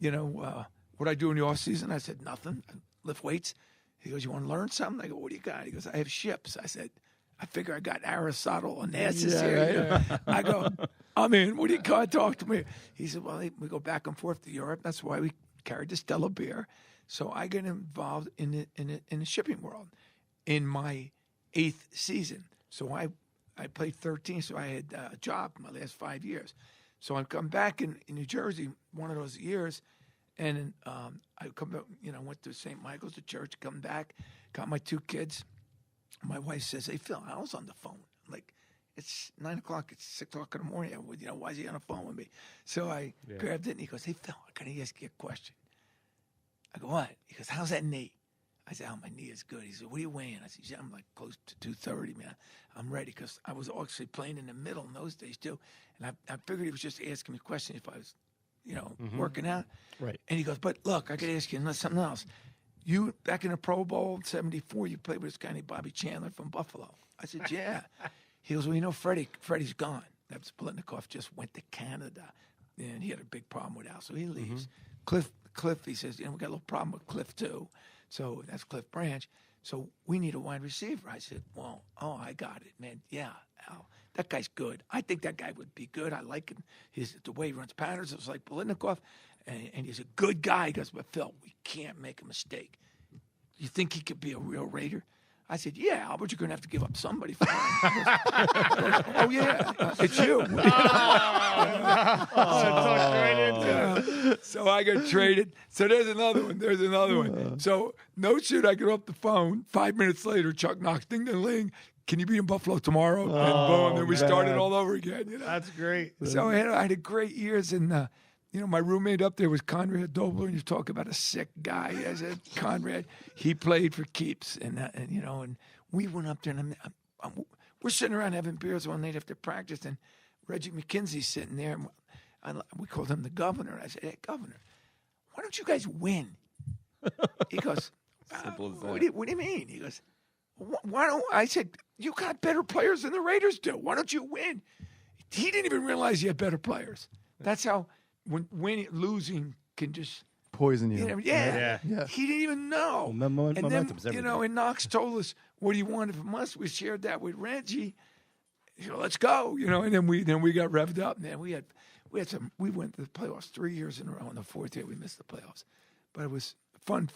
what I do in the off season. I said, nothing. I lift weights. He goes, you want to learn something? I go, what do you got? He goes, I have ships. I said, I figure I got Aristotle and Onassis here. Right? I go, I'm in. What do you got? Talk to me. He said, well, we go back and forth to Europe. That's why we carried the Stella beer. So I get involved in the shipping world in my 8th season. So I played 13, so I had a job my last 5 years. So I come back in New Jersey one of those years, and I come back, went to St. Michael's, the church, come back, got my 2 kids. My wife says, hey, Phil, I was on the phone. I'm like, it's 9 o'clock, it's 6 o'clock in the morning. Why is he on the phone with me? So I grabbed it, and he goes, hey, Phil, I got to ask you a question. I go, what? He goes, how's that knee? I said, my knee is good. He said, what are you weighing? I said, yeah, I'm like close to 230, man. I'm ready because I was actually playing in the middle in those days too. And I figured he was just asking me questions if I was, working out. Right. And he goes, but look, I got to ask you something else. You, back in the Pro Bowl, 74, you played with this guy named Bobby Chandler from Buffalo. I said, yeah. He goes, well, Freddie's gone. That was Politnikoff just went to Canada. And he had a big problem with Al, so he leaves. Cliff, he says, we got a little problem with Cliff too. So that's Cliff Branch. So we need a wide receiver. I said, I got it, man. Yeah, Al, that guy's good. I think that guy would be good. I like him. The way he runs patterns. It was like Politnikoff, and he's a good guy. He goes, but Phil, we can't make a mistake. You think he could be a real Raider? I said, yeah, but you're going to have to give up somebody for him. Oh, yeah, it's you. So I got traded. So there's another one. So no shoot, I get off the phone. 5 minutes later, Chuck knocks, ding, ding, ling. Can you be in Buffalo tomorrow? And boom, then we started all over again. That's great. So I had great years. And, my roommate up there was Conrad Dobler, and you talk about a sick guy. I said, Conrad, he played for keeps. And we went up there, and we're sitting around having beers one night after practice, and Reggie McKenzie's sitting there. And we called him the governor. I said, hey, Governor, why don't you guys win? He goes, Simple as that. What do you mean? He goes, why don't I said, you got better players than the Raiders do. Why don't you win? He didn't even realize he had better players. That's how losing can just poison you. Yeah. He didn't even know. And then, and Knox told us what he wanted from us. We shared that with Reggie. Let's go. And then we got revved up. And then we went to the playoffs 3 years in a row. In the 4th year, we missed the playoffs. But it was fun.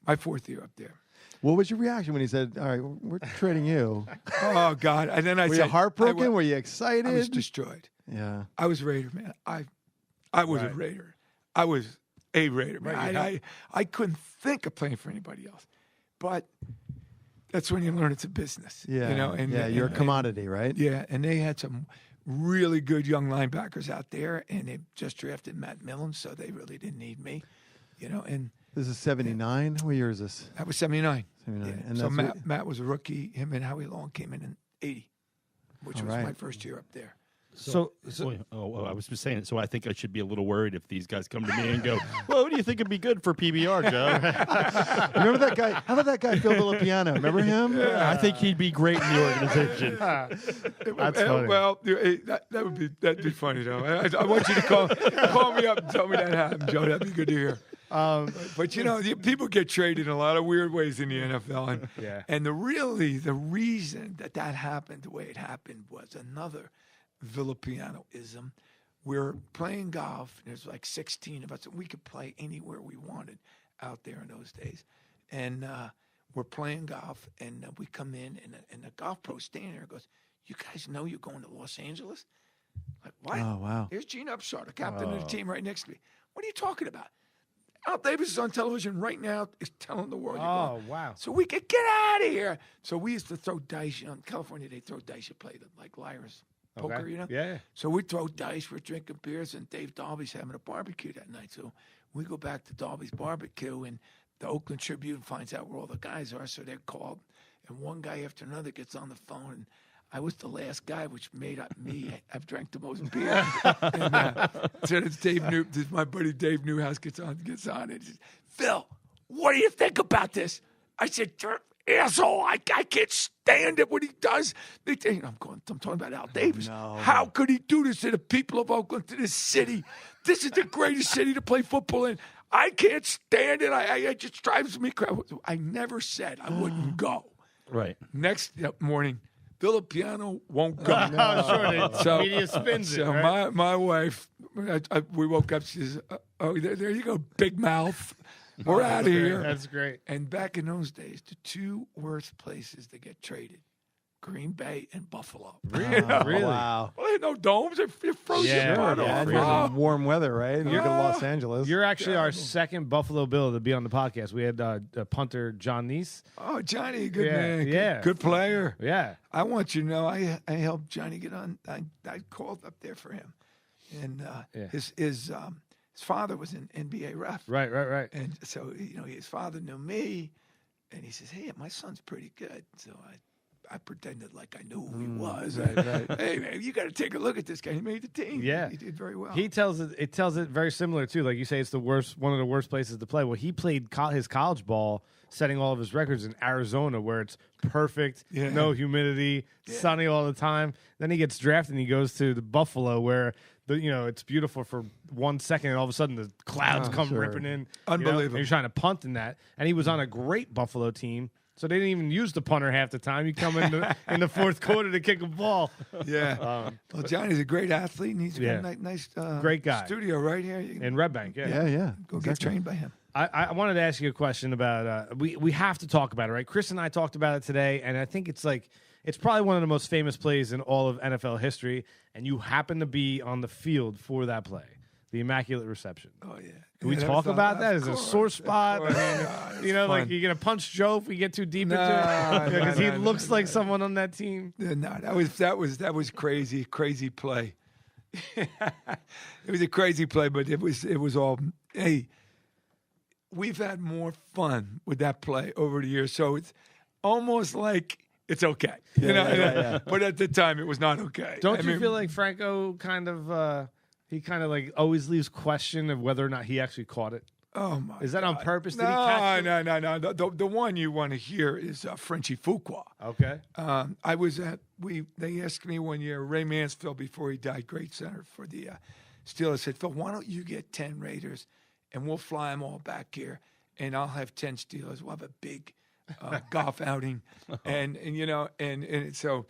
My 4th year up there. What was your reaction when he said, all right, we're trading you? Oh, God. And then I Were said, you heartbroken? Were you excited? I was destroyed. Yeah. I was a Raider, man. I was a Raider. I was a Raider, man. I couldn't think of playing for anybody else. But that's when you learn it's a business. Yeah. You're a commodity, right? Yeah. And they had some really good young linebackers out there, and they just drafted Matt Millen, so they really didn't need me. And This is 79. What year is this? That was 79. 79. Yeah. And So that's Matt was a rookie. Him and Howie Long came in 80, which All was right. my first year up there. I was just saying. So I think I should be a little worried if these guys come to me and go, "Well, what do you think would be good for PBR, Joe?" Remember that guy? How about that guy, Phil Villapiano? Remember him? I think he'd be great in the organization. That's funny. Well, that'd be funny though. I want you to call me up and tell me that happened, Joe. That'd be good to hear. But you know, people get traded in a lot of weird ways in the NFL, and the reason that happened the way it happened was another Villapiano-ism. We're playing golf. There's like 16 of us, and we could play anywhere we wanted out there in those days. And we're playing golf, and we come in, and the golf pro standing there goes, "You guys know you're going to Los Angeles?" Like, what? Oh, wow. There's Gene Upshart, the captain of the team, right next to me. What are you talking about? Al Davis is on television right now. Is telling the world. Oh, wow. So we could get out of here. So we used to throw dice. You know, in California, they throw dice. You play them like liars. Poker, you know? Yeah. So we throw dice, we're drinking beers, and Dave Dalby's having a barbecue that night. So we go back to Dalby's barbecue, and the Oakland Tribune finds out where all the guys are, so they're called. And one guy after another gets on the phone, and I was the last guy, which made me have drank the most beer. So it's Dave New, my buddy Dave Newhouse gets on, and he says, "Phil, what do you think about this?" I said, "You're asshole, I can't stand it when he does." I'm talking about Al Davis. No. How could he do this to the people of Oakland, to this city? This is the greatest city to play football in. I can't stand it. It just drives me crazy. I never said I wouldn't go. Right. Next morning, Villapiano won't go. Sure, media spins it. So Right? my wife, we woke up. She says, "Oh, there you go, big mouth. We're out of here." That's great. And back in those days, the two worst places to get traded, Green Bay and Buffalo. Really? Wow. Well, they had no domes. They're frozen. Yeah, right yeah, off. Yeah, and warm weather, right? And you go to Los Angeles. You're actually our second Buffalo Bill to be on the podcast. We had punter John Neese. Oh, Johnny, good Yeah, man. yeah. Good player. Yeah. I want you to know, I helped Johnny get on. I called up there for him, and his father was an NBA ref. Right. And so, his father knew me, and he says, "Hey, my son's pretty good." So I pretended like I knew who he was. Hey, man, you got to take a look at this guy. He made the team. Yeah. He did very well. He tells it very similar too. Like you say, it's one of the worst places to play. Well, he played his college ball, setting all of his records in Arizona, where it's perfect, no humidity, sunny all the time. Then he gets drafted and he goes to the Buffalo, where it's beautiful for 1 second, and all of a sudden the clouds come ripping in. Unbelievable. And you're trying to punt in that, and he was on a great Buffalo team. So they didn't even use the punter half the time. You come in the fourth quarter to kick a ball. Yeah. Well, Johnny's a great athlete, and he's got a nice great guy. studio right here. You can In Red Bank, Yeah. go get trained by him. I wanted to ask you a question about we have to talk about it, right? Chris and I talked about it today, and I think it's probably one of the most famous plays in all of NFL history, and you happen to be on the field for that play, the Immaculate Reception. Oh, yeah. Can we talk about that? Is it a sore spot? Like you're gonna punch Joe if we get too deep into it, because he looks like someone on that team. No, that was crazy play. It was a crazy play, but it was all. Hey, we've had more fun with that play over the years, so it's almost like it's okay, But at the time, it was not okay. Don't you feel like Franco kind of? He kind of like always leaves question of whether or not he actually caught it. Oh my! Is that on purpose? Did No. The one you want to hear is Frenchie Fuqua. Okay. I was at They asked me one year, Ray Mansfield, before he died, great center for the Steelers, said, "Phil, why don't you get 10 Raiders, and we'll fly them all back here, and I'll have 10 Steelers. We'll have a big golf outing, and so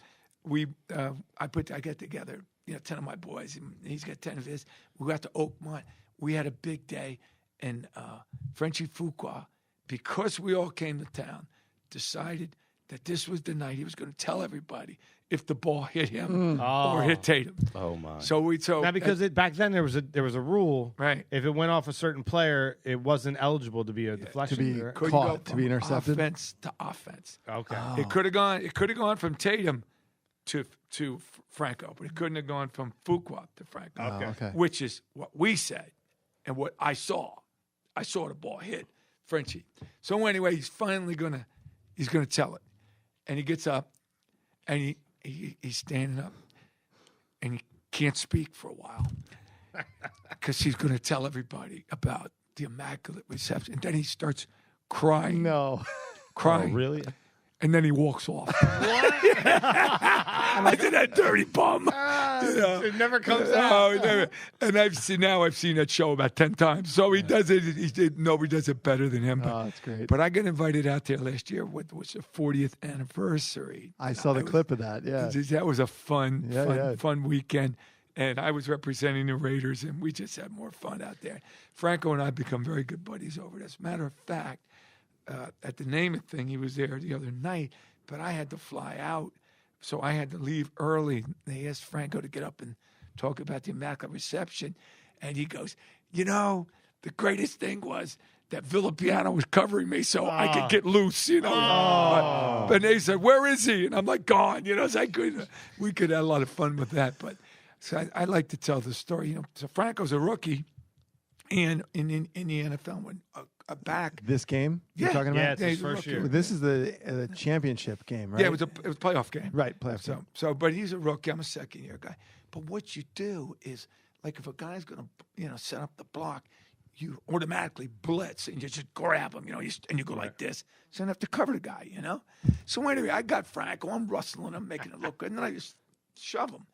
I get together." 10 of my boys, and he's got 10 of his. We got to Oakmont. We had a big day, and Frenchie Fuqua, because we all came to town, decided that this was the night he was going to tell everybody if the ball hit him or hit Tatum. Oh my! So now because back then there was a rule, right? If it went off a certain player, it wasn't eligible to be a deflection, to be intercepted, offense to offense. Okay, It could have gone from Tatum to Franco, but it couldn't have gone from Fuqua to Franco. Okay. Which is what we said and what I saw. I saw the ball hit Frenchie. So anyway, he's gonna tell it, and he gets up, and he's standing up, and he can't speak for a while because he's gonna tell everybody about the Immaculate Reception. And then he starts crying. No. Crying. Oh, really? And then he walks off. I did that dirty bum. It never comes out. Oh, never. And I've seen that show about 10 times. So he does it. Nobody does it better than him. Oh, that's great. But I got invited out there last year. What was the 40th anniversary? I saw the clip of that. Yeah. That was a fun weekend. And I was representing the Raiders, and we just had more fun out there. Franco and I become very good buddies over this. Matter of fact, at the Name It thing, he was there the other night, but I had to fly out, so I had to leave early. They asked Franco to get up and talk about the Immaculate Reception, and he goes, the greatest thing was that Villapiano was covering me so I could get loose, But they said, where is he? And I'm like, gone, so we could have a lot of fun with that. But so I like to tell the story, So Franco's a rookie, and in the NFL, when a back. This game you're talking about? Yeah, it's his first year. This is the championship game, right? Yeah, it was a playoff game. Right, playoff game. So, but he's a rookie. I'm a second-year guy. But what you do is, like, if a guy's going to, set up the block, you automatically blitz and you just grab him, and you go like this. So you don't have to cover the guy, So anyway, I got Franco. I'm rustling him, making it look good, and then I just shove him.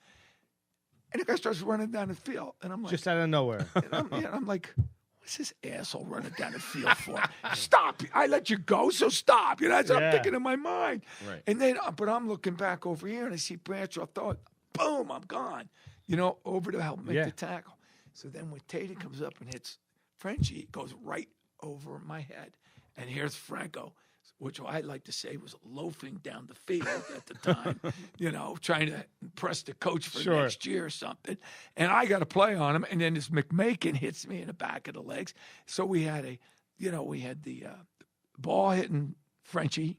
And the guy starts running down the field, and I'm like, Just out of nowhere. and I'm like, what's this asshole running down the field for? Stop! I let you go, so stop. That's what I'm thinking in my mind. Right. And then, but I'm looking back over here, and I see Bradshaw throw it. Boom! I'm gone. Over to help make the tackle. So then when Tatum comes up and hits Frenchie, it goes right over my head. And here's Franco, which I like to say was loafing down the field at the time, trying to impress the coach for next year or something. And I got to play on him. And then this McMakin hits me in the back of the legs. So we had the ball hitting Frenchie,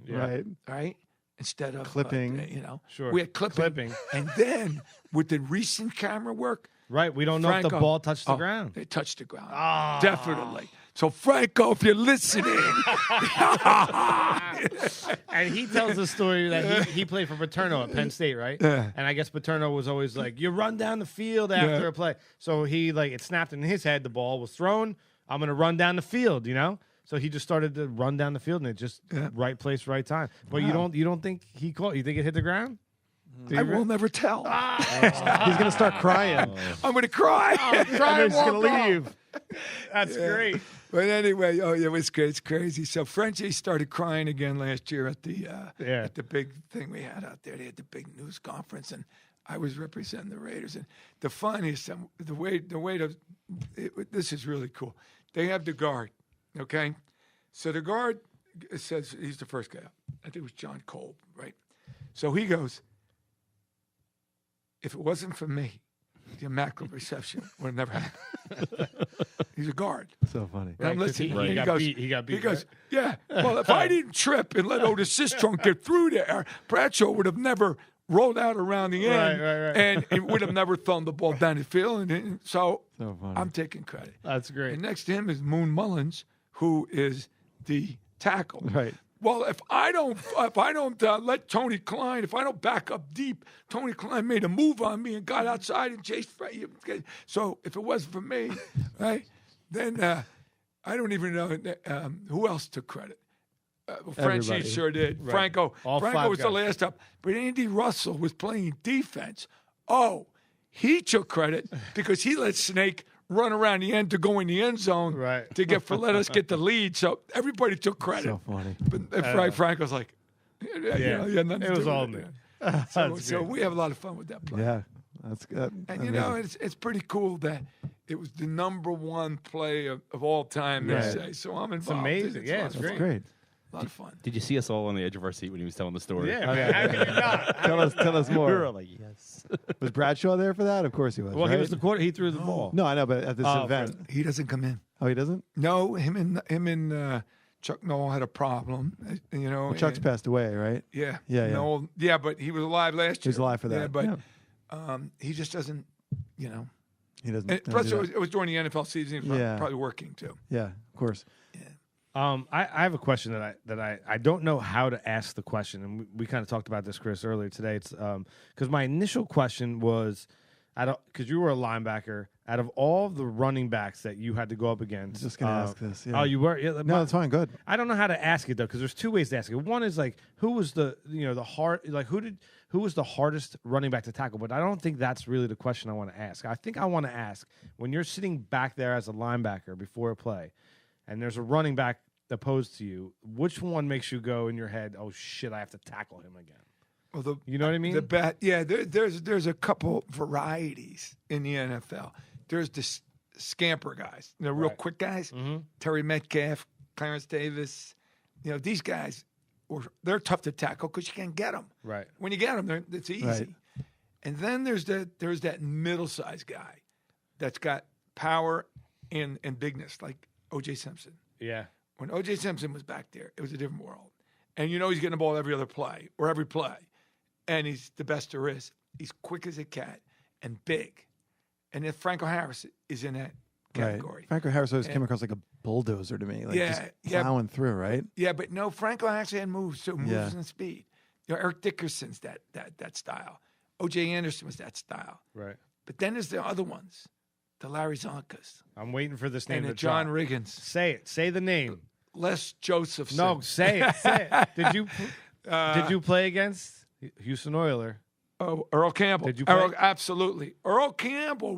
right? Instead of clipping, we had clipping. And then with the recent camera work, Right, we don't know if the ball touched the ground. It touched the ground, definitely. So Franco, if you're listening, and he tells the story that he played for Paterno at Penn State, right? Yeah. And I guess Paterno was always like, you run down the field after a play. So he it snapped in his head, the ball was thrown, I'm going to run down the field, So he just started to run down the field, and it just right place, right time. But you don't think he caught? You think it hit the ground? I will never tell. He's going to start crying. I'm going to cry. He's going to leave. That's great. But anyway, it was great. It's crazy. So Frenchie started crying again last year at the big thing we had out there. They had the big news conference, and I was representing the Raiders. And the funniest, this is really cool. They have the guard, okay? So the guard says he's the first guy up. I think it was John Kolb, right? So he goes, if it wasn't for me, the Immaculate Reception would have never happened. He's a guard. So funny. Right, I'm listening. he got beat. He got beat. He goes, yeah. Well, if I didn't trip and let Otis Sistrunk get through there, Bradshaw would have never rolled out around the end, and it would have never thrown the ball down the field. And so funny. I'm taking credit. That's great. And next to him is Moon Mullins, who is the tackle. Right. Well, if I don't let Tony Klein, if I don't back up deep, Tony Klein made a move on me and got outside and chased. So if it wasn't for me, right, then I don't even know who else took credit. Frenchie Everybody. sure did. Right. Franco was the guys. last up, but Andy Russell was playing defense. Oh, he took credit because he let Snake run around the end to go in the end zone let us get the lead. So everybody took credit. So funny. But Franco's like, it was all me. So we have a lot of fun with that play. Yeah, that's good. And it's pretty cool that it was the number one play of all time. They say. So I'm involved. It's amazing. It's It's great. Great. A lot of fun. Did you see us all on the edge of our seat when he was telling the story? Yeah, man. How can you not? Tell us more. We were like, yes. Was Bradshaw there for that? Of course he was. Well, right? he was the quarter. He threw the ball. No, I know, but at this event, He doesn't come in. oh, he doesn't. No, him and Chuck Noll had a problem. Well, Chuck's passed away, right? Yeah. Yeah. Noll, yeah, but he was alive last year. He was alive for that. Yeah, but he just doesn't, he doesn't. And plus, it was during the NFL season. He was Yeah. probably working too. Yeah, of course. I have a question that I don't know how to ask the question, and we kind of talked about this, Chris, earlier today. It's because my initial question was, because you were a linebacker, out of all the running backs that you had to go up against, Just gonna ask this. Yeah. Oh, you were? Yeah, No, that's fine. Good. I don't know how to ask it though, because there's two ways to ask it. One is like, who was the who was the hardest running back to tackle? But I don't think that's really the question I want to ask. I think I want to ask, when you're sitting back there as a linebacker before a play, and there's a running back opposed to you, which one makes you go in your head, oh shit, I have to tackle him again? Well, you know what I mean? There's a couple varieties in the NFL. There's the scamper guys, the real quick guys. Mm-hmm. Terry Metcalf, Clarence Davis. These guys, they're tough to tackle because you can't get them. Right. When you get them, it's easy. Right. And then there's that middle-sized guy that's got power and bigness, like O.J. Simpson. Yeah. When O.J. Simpson was back there, it was a different world. And he's getting the ball every other play or every play. And he's the best there is. He's quick as a cat and big. And then Franco Harris is in that category. Right. Franco Harris always came across like a bulldozer to me, like just plowing through, right? Yeah, but no, Franco actually had moves, and speed. Eric Dickerson's that style. O.J. Anderson was that style. Right. But then there's the other ones, the Larry Zonkas. I'm waiting for this name And to the John drop. Riggins. Say it. Say the name. Les Josephson. No, say it. Say it. Did you play against Houston Oiler? Oh, Earl Campbell. Did you play? Absolutely. Earl Campbell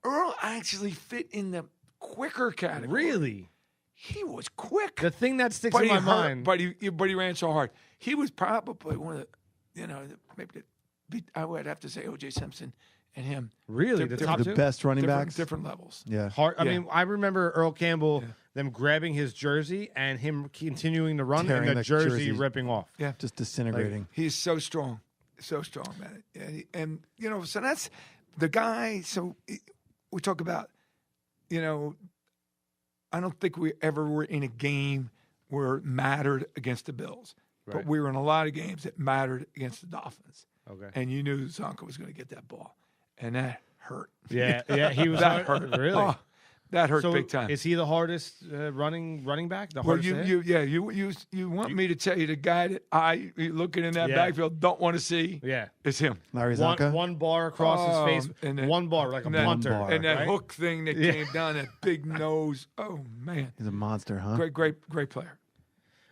Earl actually fit in the quicker category. Really? He was quick. The thing that sticks in my mind. But he ran so hard. He was probably one of I would have to say O.J. Simpson and him. Really? They're The top two? Best running backs. Different levels. Yeah. I mean, I remember Earl Campbell, them grabbing his jersey and him continuing to run Tearing and the the jersey jersey. ripping off. Yeah. Just disintegrating. He's so strong. So strong, man. And so that's the guy. So we talk about, I don't think we ever were in a game where it mattered against the Bills. Right. But we were in a lot of games that mattered against the Dolphins. Okay. And you knew Zonka was going to get that ball. And that hurt. Yeah, he was That hard. hurt. Really? Oh, that hurt So big time. is he the hardest running back? The Well, hardest to hit? you want me to tell you the guy that looking in that Yeah. backfield don't want to see Yeah. is him. Larry Zonka. One bar across his face, and that- one bar like a and that- punter, and that right? hook thing that came down, that big nose. Oh man, He's a monster, huh? great player.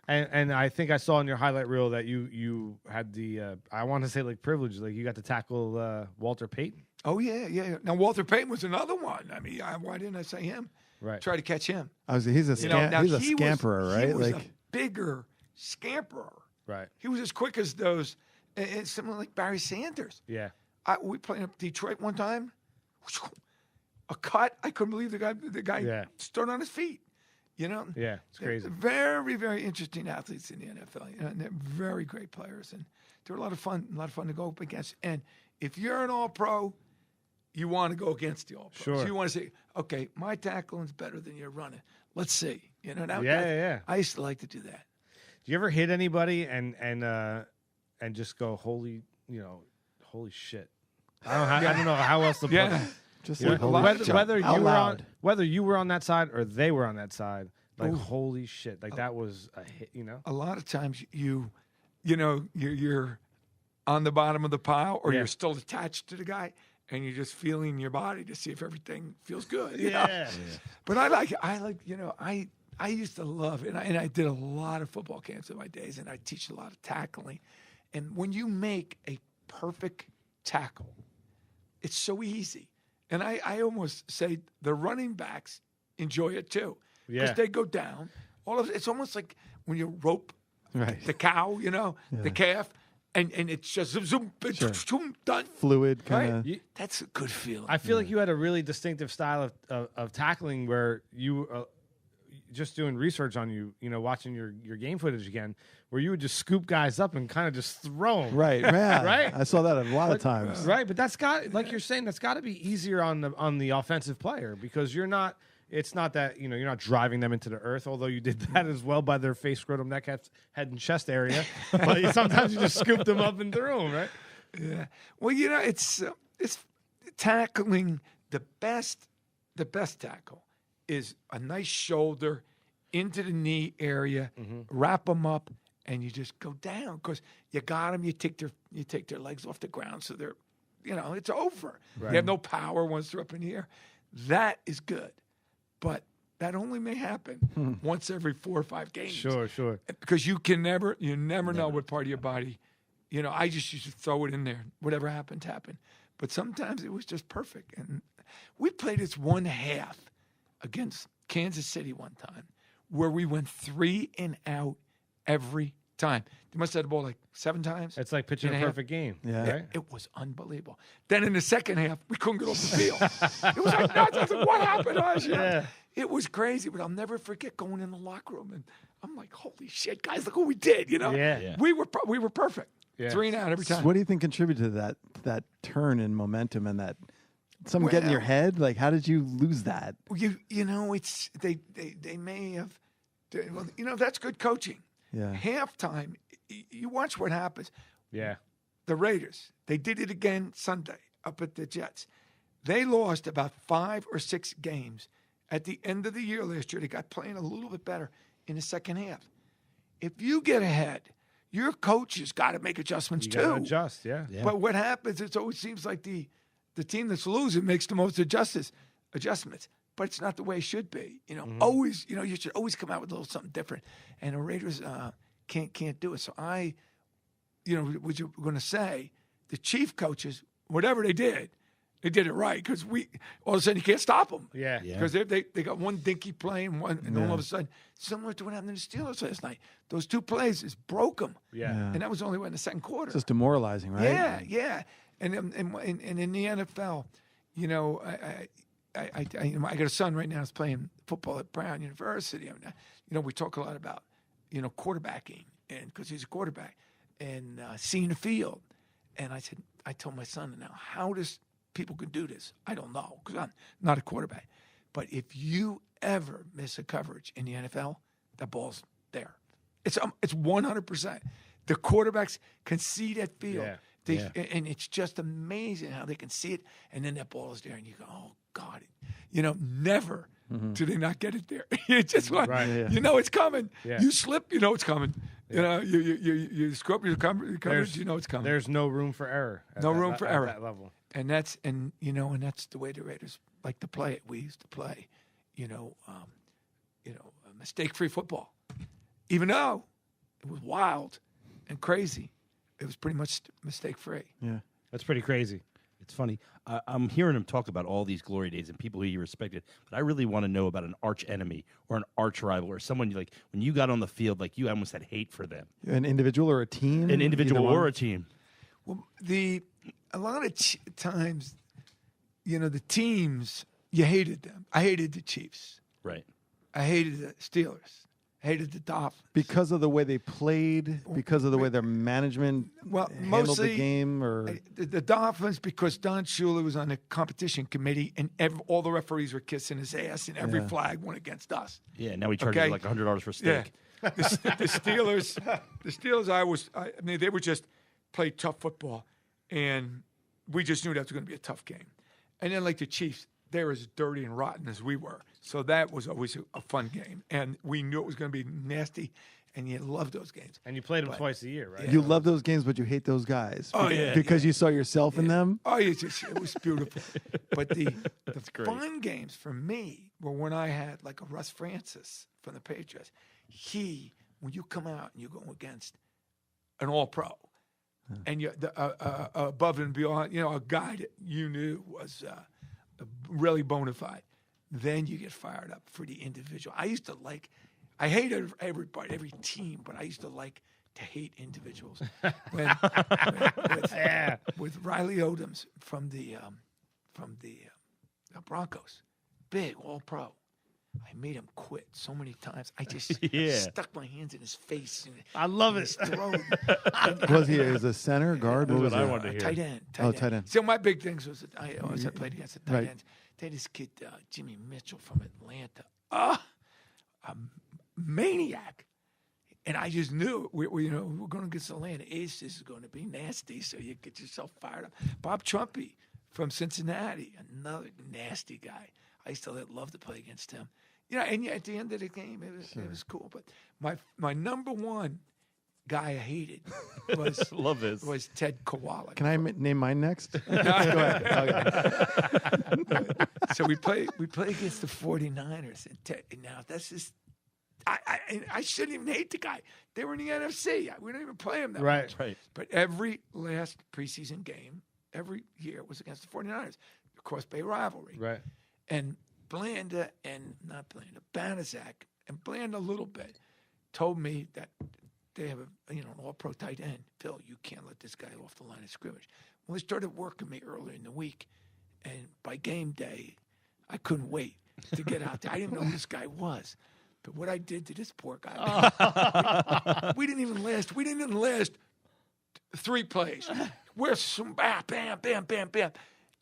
And I think I saw in your highlight reel that you had the I want to say like privilege, like you got to tackle Walter Payton. Oh yeah. Now Walter Payton was another one. I mean, why didn't I say him? Right. Try to catch him. He's a Now he's a he scamperer, right? He was Like a bigger scamperer. Right. He was as quick as those, and someone like Barry Sanders. Yeah. We played in Detroit one time. A cut. I couldn't believe the guy stood on his feet. Yeah, it's crazy. They're very, very interesting athletes in the NFL. And they're very great players, and they're a lot of fun to go up against. And if you're an All-Pro, you want to go against the All-Pros. Sure. So you want to say, okay, my tackling's better than your running. Let's see. Yeah. I used to like to do that. Do you ever hit anybody and just go holy shit? I don't know how else to put it. just Yeah. like holy shit. Whether you were on that side or they were on that side, like holy shit, like that was a hit, A lot of times you're on the bottom of the pile, or you're still attached to the guy, and you're just feeling your body to see if everything feels good. you know? But I used to love it, and I did a lot of football camps in my days, and I teach a lot of tackling. And when you make a perfect tackle, it's so easy. And I almost say the running backs enjoy it too. Because they go down. It's almost like when you rope the cow, the calf, and it's just zoom, zoom, done. Fluid kind of. Right? That's a good feeling. I feel like you had a really distinctive style of tackling where you just doing research on you, watching your game footage again, where you would just scoop guys up and kind of just throw them. Right, yeah. Right? I saw that a lot of times. Right, but that's got, like you're saying, that's got to be easier on the offensive player because you're not. It's not that you're not driving them into the earth, although you did that as well by their face, scrotum, neck, head, and chest area. But sometimes you just scooped them up and threw them, right? Yeah. Well, it's tackling the best tackle is a nice shoulder into the knee area, wrap them up, and you just go down because you got them. You take their legs off the ground, so they're, it's over. Right. They have no power once they're up in the air. That is good, but that only may happen once every 4 or 5 games. Sure. Because you never know what part of your body. I just used to throw it in there. Whatever happened. But sometimes it was just perfect. And we played this one half against Kansas City one time where we went 3 and out every time. They must have had the ball like 7 times. It's like pitching a perfect game. Yeah. Right? It was unbelievable. Then in the second half, we couldn't get off the field. It was like nuts. I was like, what happened to us? Yeah. It was crazy, but I'll never forget going in the locker room and I'm like, holy shit, guys, look what we did, Yeah. We were perfect. Yeah. 3 and out every time. So what do you think contributed to that turn in momentum and that something get in your head? Like, how did you lose that? It's they may have. That's good coaching. Yeah. Halftime, you watch what happens. Yeah. The Raiders, they did it again Sunday up at the Jets. They lost about 5 or 6 games at the end of the year last year. They got playing a little bit better in the second half. If you get ahead, your coach has got to make adjustments too. Adjust, yeah. But what happens, it always seems like the team that's losing makes the most adjustments. But it's not the way it should be. Always, you should always come out with a little something different. And the Raiders can't do it. So what you're going to say, the chief coaches, whatever they did it right because all of a sudden you can't stop them. Yeah. Because they got one dinky play and all of a sudden, similar to what happened to the Steelers last night, those 2 plays just broke them. Yeah. And that was only in the second quarter. It's just demoralizing, right? Yeah. And in the NFL, I got a son right now who's playing football at Brown University. We talk a lot about, quarterbacking and because he's a quarterback and seeing the field. And I told my son, now, how does people can do this? I don't know because I'm not a quarterback. But if you ever miss a coverage in the NFL, the ball's there. It's 100%. The quarterbacks can see that field. Yeah. And it's just amazing how they can see it, and then that ball is there, and you go, oh, God. Never do they not get it there. It's just like, it's coming. Yeah. You slip, it's coming. Yeah. You screw up your coverage, it's coming. There's no room for error. No room for error. At that level. And that's the way the Raiders like to play it. We used to play, mistake-free football. Even though it was wild and crazy, it was pretty much mistake-free. Yeah. That's pretty crazy. It's funny. I'm hearing him talk about all these glory days and people who you respected, but I really want to know about an arch enemy or an arch rival or someone like when you got on the field, like you almost had hate for them. An individual or a team? An individual or a team. Well, a lot of times, the teams, you hated them. I hated the Chiefs. Right. I hated the Steelers. I hated the Dolphins. Because of the way they played, because of the way their management handled mostly, the game? Or the Dolphins, because Don Shula was on the competition committee, and all the referees were kissing his ass, and every flag went against us. Yeah, now he charges like $100 for steak. Yeah. The Steelers, they were just played tough football, and we just knew that was going to be a tough game. And then, like the Chiefs, they were as dirty and rotten as we were. So that was always a fun game. And we knew it was going to be nasty, and you loved those games. And you played them twice a year, right? You love those games, but you hate those guys. Oh, yeah. Because you saw yourself in them? Oh, it was beautiful. But the fun games for me were when I had like a Russ Francis from the Patriots. When you come out and you go against an all-pro, and you're above and beyond, a guy that you knew was really bona fide, then you get fired up for the individual. I hated everybody, every team, but I used to like to hate individuals. With Riley Odoms from the Broncos, big all-pro. I made him quit so many times. I just stuck my hands in his face. And I love his it. throat. Was he as a center, guard? That's What was what I he? wanted to hear. Tight end. Tight end. So my big things was that I always had played against the tight Right. ends. They had this kid, Jimmy Mitchell from Atlanta. A maniac. And I just knew we're going against Atlanta. This is going to be nasty, so you get yourself fired up. Bob Trumpy from Cincinnati, another nasty guy. I used to love to play against him. And at the end of the game, it was cool. But my number one guy I hated was Love this. was Ted Kowalik. Can I name mine next? Go ahead. Okay. So we play against the 49ers, and now that's just I shouldn't even hate the guy. They were in the NFC. We don't even play him that much. Right. But every last preseason game, every year was against the 49ers, the Cross Bay rivalry. Right. And Banazak, and Blanda a little bit, told me that they have an all-pro tight end. Phil, you can't let this guy off the line of scrimmage. Well, they started working me earlier in the week, and by game day, I couldn't wait to get out there. I didn't know who this guy was. But what I did to this poor guy, we didn't even last 3 plays. We're some bam, bam, bam, bam, bam.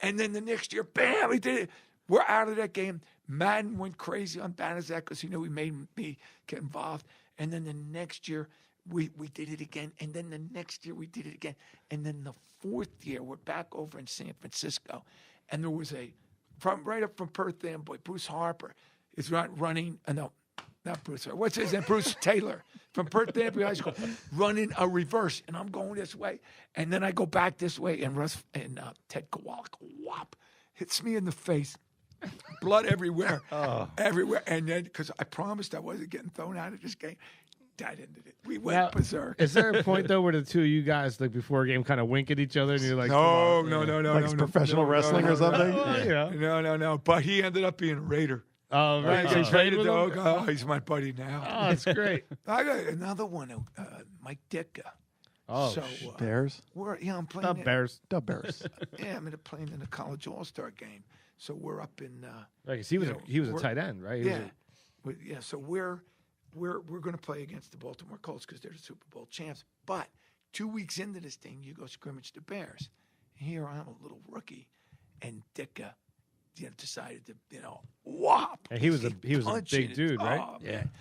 And then the next year, bam, we did it. We're out of that game. Madden went crazy on Banazak because he knew he made me get involved. And then the next year, we did it again. And then the next year, we did it again. And then the 4th year, we're back over in San Francisco. And there was right up from Perth, boy, Bruce Harper is running. Not Bruce. What's his name? Bruce Taylor from Perth Amboy High School, running a reverse, and I'm going this way, and then I go back this way, and Ted Kowalik, whop, hits me in the face, blood everywhere, everywhere, and then because I promised I wasn't getting thrown out of this game, that ended it. We went berserk. Is there a point though where the two of you guys, like before a game, kind of wink at each other, and you're like, no, Like professional wrestling or something? No. But he ended up being a Raider. Oh, right. He You traded with him? Oh, he's my buddy now. Oh, that's great. I got another one, Mike Ditka. Oh, so, Bears? I'm playing. The Bears. The Bears. Yeah, I'm playing in the college all-star game. So we're up in. Right, 'cause he was a tight end, right? So we're going to play against the Baltimore Colts because they're the Super Bowl champs. But 2 weeks into this thing, you go scrimmage the Bears. Here I'm a little rookie, and Ditka decided to, whop. And he was a big dude, right? Oh, man.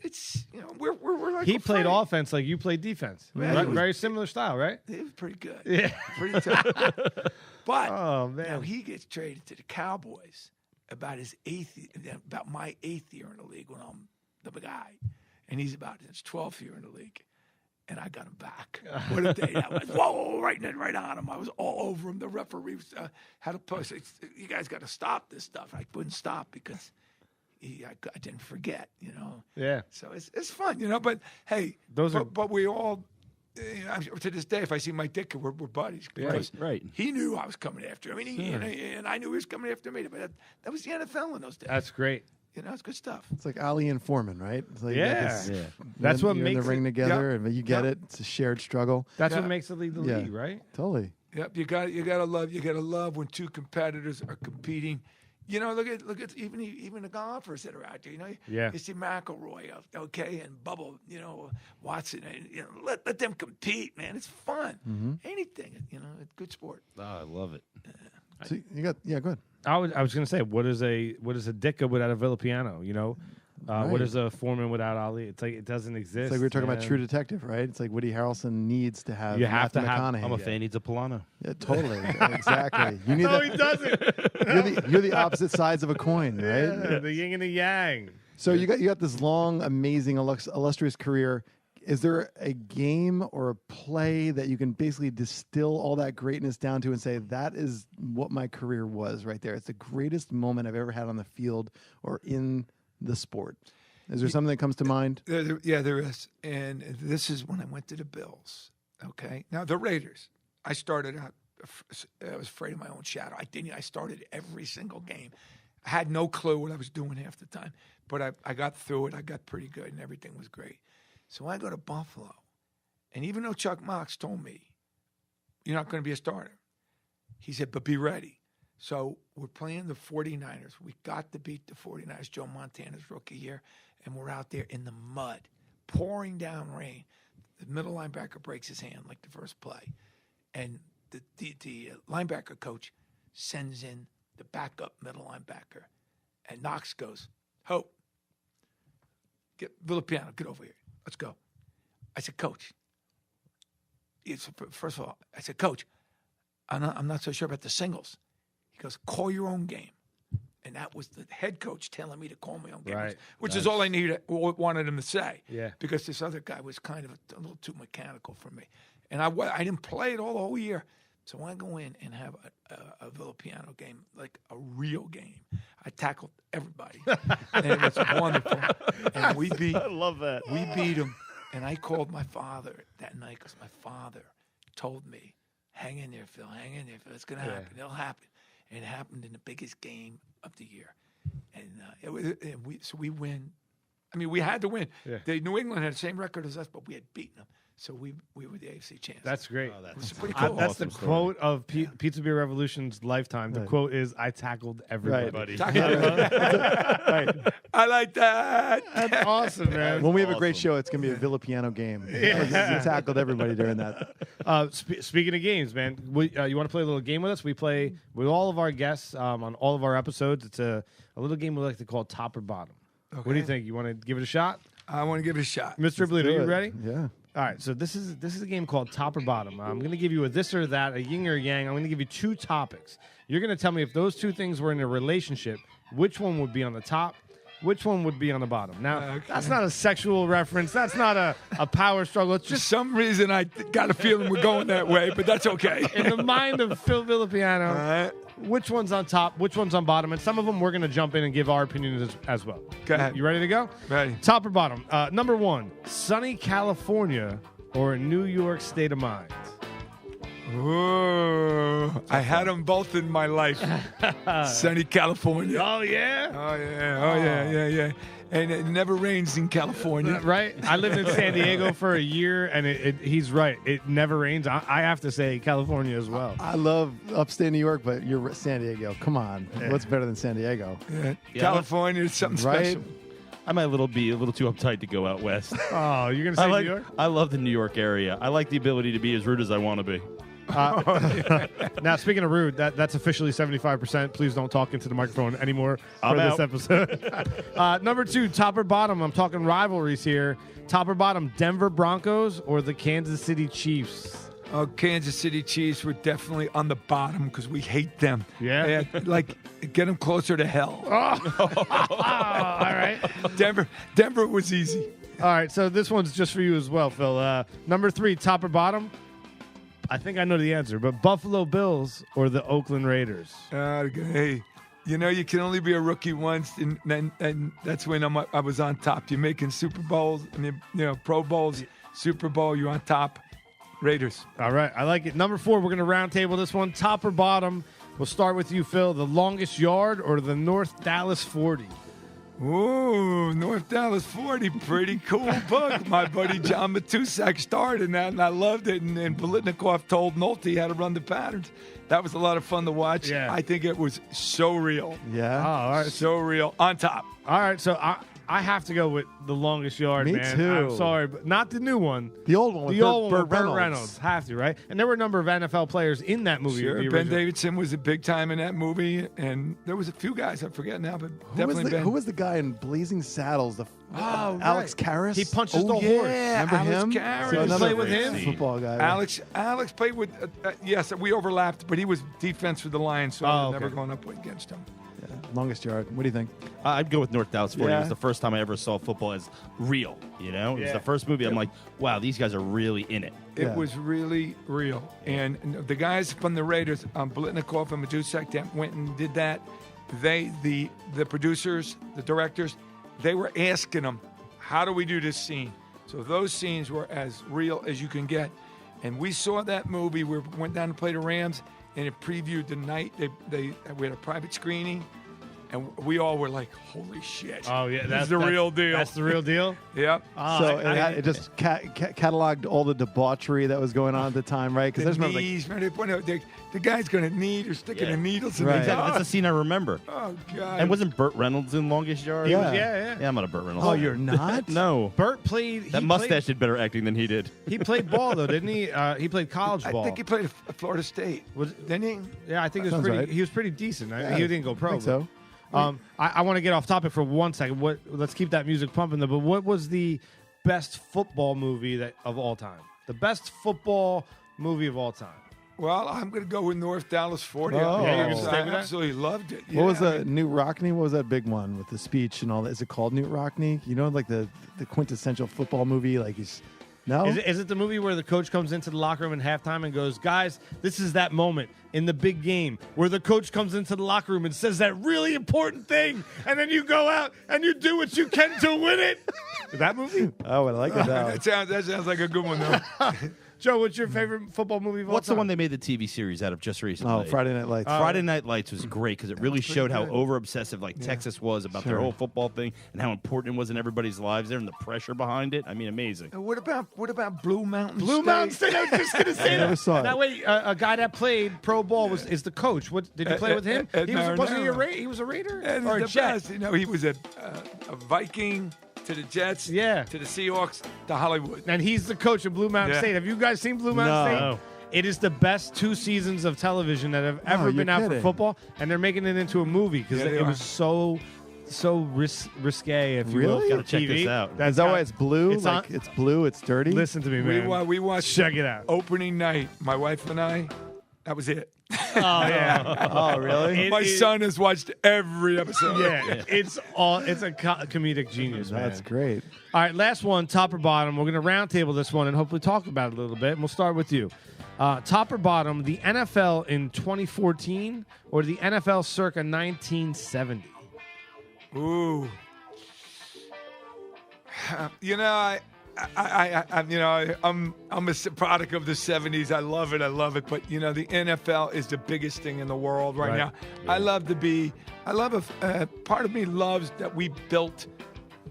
It's we're like he played offense like you played defense. Man, right? Very similar style, right? It was pretty good. Yeah, pretty tough. But oh man, now he gets traded to the Cowboys about my 8th year in the league when I'm the guy, and he's about his 12th year in the league. And I got him back. What a day that was. Whoa, right on him. I was all over him. The referees had to post. You guys got to stop this stuff. I wouldn't stop because I didn't forget, Yeah. So it's fun, But, hey, but we all, to this day, if I see Mike Ditka, we're buddies. Because he knew I was coming after him. And I knew he was coming after me. But that was the NFL in those days. That's great. It's good stuff. It's like Ali and Foreman, right? It's like That's what you're makes in the ring together, and you get it. It's a shared struggle. That's what makes the league the league, right? Totally. Yep, you gotta love when two competitors are competing. Look at even the golfers that are out there. You see McIlroy, okay, and Bubba, Watson. And, let them compete, man. It's fun. Mm-hmm. Anything, it's good sport. Oh, I love it. So you got go ahead. I was going to say, what is a Ditka without a Villapiano? What is a Foreman without Ali? It's like it doesn't exist. It's like we were talking about True Detective, right? It's like Woody Harrelson needs to have. You have to have. I'm a fan. Needs a Polano. Yeah, totally. Exactly. You need no, he doesn't. You're the opposite sides of a coin, right? Yeah, the yin and the yang. So you got this long, amazing, illustrious career. Is there a game or a play that you can basically distill all that greatness down to and say, that is what my career was right there? It's the greatest moment I've ever had on the field or in the sport. Is there something that comes to mind? There is. And this is when I went to the Bills. Okay. Now, the Raiders, I started out, I was afraid of my own shadow. I started every single game. I had no clue what I was doing half the time. But I got through it. I got pretty good, and everything was great. So I go to Buffalo, and even though Chuck Mox told me, you're not going to be a starter, he said, but be ready. So we're playing the 49ers. We got to beat the 49ers, Joe Montana's rookie year, and we're out there in the mud, pouring down rain. The middle linebacker breaks his hand like the first play, and the linebacker coach sends in the backup middle linebacker, and Knox goes, Hope, Villapiano, get over here. Let's go. I said, Coach. First of all, I said, Coach, I'm not so sure about the singles. He goes, call your own game. And that was the head coach telling me to call me on games, Right. which is all I wanted him to say. Yeah. Because this other guy was kind of a little too mechanical for me. And I didn't play it all the whole year. So when I go in and have a Villapiano game, like a real game, I tackled everybody. And it was wonderful. And we beat. I love that. We beat him. And I called my father that night because my father told me, hang in there, Phil, hang in there, Phil. It's going to happen. It'll happen. And it happened in the biggest game of the year. And we win. I mean, we had to win. Yeah. New England had the same record as us, but we had beaten them. So we were the AFC champs. That's great. It was pretty cool. That's the quote of Pizza Beer Revolution's lifetime. The quote is, "I tackled everybody." Right. I like that. That's awesome, man. When we have a great show, it's going to be a Villapiano game. You tackled everybody during that. Speaking of games, man, you want to play a little game with us? We play with all of our guests on all of our episodes. It's a little game we like to call Top or Bottom. Okay. What do you think? You want to give it a shot? I want to give it a shot. Mr. Bleed, are you ready? Yeah. All right, so this is a game called Top or Bottom. I'm going to give you a this or that, a yin or a yang. I'm going to give you two topics. You're going to tell me if those two things were in a relationship, which one would be on the top, which one would be on the bottom. Now, that's not a sexual reference. That's not a power struggle. It's For just some reason, I got a feeling we're going that way, but that's okay. in the mind of Phil Villapiano, which one's on top, which one's on bottom, and some of them we're going to jump in and give our opinions as well. Go ahead. You ready to go? Ready. Top or bottom? Number one, sunny California or New York state of mind? Ooh, I had them both in my life. Sunny California. Oh, yeah? Yeah. And it never rains in California. Right? I lived in San Diego for a year, and he's right. It never rains. I have to say California as well. I love upstate New York, but you're San Diego. Come on. What's better than San Diego? Yeah. California is something Right? special. I might be a little too uptight to go out west. Oh, you're going to say New York? I love the New York area. I like the ability to be as rude as I want to be. Now, speaking of rude, that's officially 75%. Please don't talk into the microphone anymore for I'm this out. episode. Number two, top or bottom. I'm talking rivalries here. Top or bottom, Denver Broncos or the Kansas City Chiefs? Oh, Kansas City Chiefs were definitely on the bottom because we hate them. Yeah? Like, get them closer to hell. All right. Denver was easy. All right, so this one's just for you as well, Phil. Number three, top or bottom? I think I know the answer, but Buffalo Bills or the Oakland Raiders? Hey, you can only be a rookie once, and that's when I was on top. You're making Super Bowls, Pro Bowls, Super Bowl, you're on top. Raiders. All right, I like it. Number four, we're going to round table this one. Top or bottom? We'll start with you, Phil. The longest yard or the North Dallas 40? Ooh, North Dallas 40, pretty cool book. My buddy John Matusak starred in that, and I loved it. And Bolitnikoff told Nolte how to run the patterns. That was a lot of fun to watch. Yeah. I think it was so real. Yeah. Oh, all right. So real. On top. All right, so I have to go with the longest yard, Me man. too. I'm sorry, but not the new one. The old one with The old one Burt with Burt Reynolds. Reynolds. Have to, right? And there were a number of NFL players in that movie. Sure, the Ben original. Davidson was a big time in that movie, and there was a few guys I forget now, but definitely Ben. Who was the guy in Blazing Saddles? Oh, Alex right. Karras. He punches oh, the horse. Yeah, Remember Alex him? Karras. So You another play with him? football guy. Alex played with, yes, we overlapped, but he was defense for the Lions, so I was never going up against him. Longest yard. What do you think? I'd go with North Dallas 40. Yeah. It was the first time I ever saw football as real, It was the first movie. I'm like, wow, these guys are really in it. It was really real. And the guys from the Raiders, Bolitnikoff and Matusak, that went and did that. The producers, the directors, they were asking them, how do we do this scene? So those scenes were as real as you can get. And we saw that movie. We went down to play the Rams, and it previewed the night. We had a private screening, and we all were like, holy shit. Oh, yeah. That's the real deal. That's the real deal? Yep. So it just cataloged all the debauchery that was going on at the time, right? Because The there's knees, the guy's going to knee or sticking the needles in Right. his That's a scene I remember. Oh, God. And wasn't Burt Reynolds in Longest Yard? Yeah. Yeah, I'm not a Burt Reynolds. Oh, you're not? No. Burt played. That mustache did better acting than he did. He played ball, though, didn't he? He played college ball. I think he played at Florida State. Didn't he? Yeah, I think Sounds right. he was pretty decent. Yeah, He didn't go pro. I think so. I want to get off topic for 1 second. Let's keep that music pumping, though. But what was the best football movie of all time? The best football movie of all time. Well, I'm going to go with North Dallas 40. Oh. Yeah, you're gonna stay with I that? absolutely loved it. What was Yeah, that? Newt Rockney? What was that big one with the speech and all that? Is it called Newt Rockney? You know, like the quintessential football movie? Like he's no. Is it the movie where the coach comes into the locker room in halftime and goes, guys, this is that moment in the big game where the coach comes into the locker room and says that really important thing, and then you go out and you do what you can to win it? That movie? Oh, I like it now. that sounds like a good one, though. Joe, what's your favorite football movie of all What's the time? one they made the TV series out of just recently? Oh, Friday Night Lights. Friday Night Lights was great because it really showed how good. over obsessive Texas was about their Sure. whole football thing and how important it was in everybody's lives there and the pressure behind it. I mean, amazing. What about Blue Mountain Blue State? Mountain State. I was just going to say I never that. saw it. That way, a guy that played pro ball is the coach. What did you play with him? Ed Wasn't he Marinaro. he was a Raider And or a the Jet? best. You know, he was a Viking to the Jets, Yeah. to the Seahawks, to Hollywood. And he's the coach of Blue Mountain Yeah. State. Have you guys seen Blue Mountain No. State? It is the best 2 seasons of television that have ever you're been out for kidding. football, and they're making it into a movie because Yeah, they it are. was so risque, if you will, Really? for Gotta check TV. this out. That's Is that how- why it's blue? It's Like on- it's blue. It's dirty. Listen to me, We, man. we watched Check it out. opening night. My wife and I. That was it. Oh yeah, Oh, really? It My is- son has watched every episode. yeah. It's a comedic genius, man. That's great. All right, last one, top or bottom. We're going to roundtable this one and hopefully talk about it a little bit. And we'll start with you. Top or bottom, the NFL in 2014 or the NFL circa 1970? Ooh. You know, I'm a product of the '70s. I love it. But you know, the NFL is the biggest thing in the world right now. I love part of me loves that we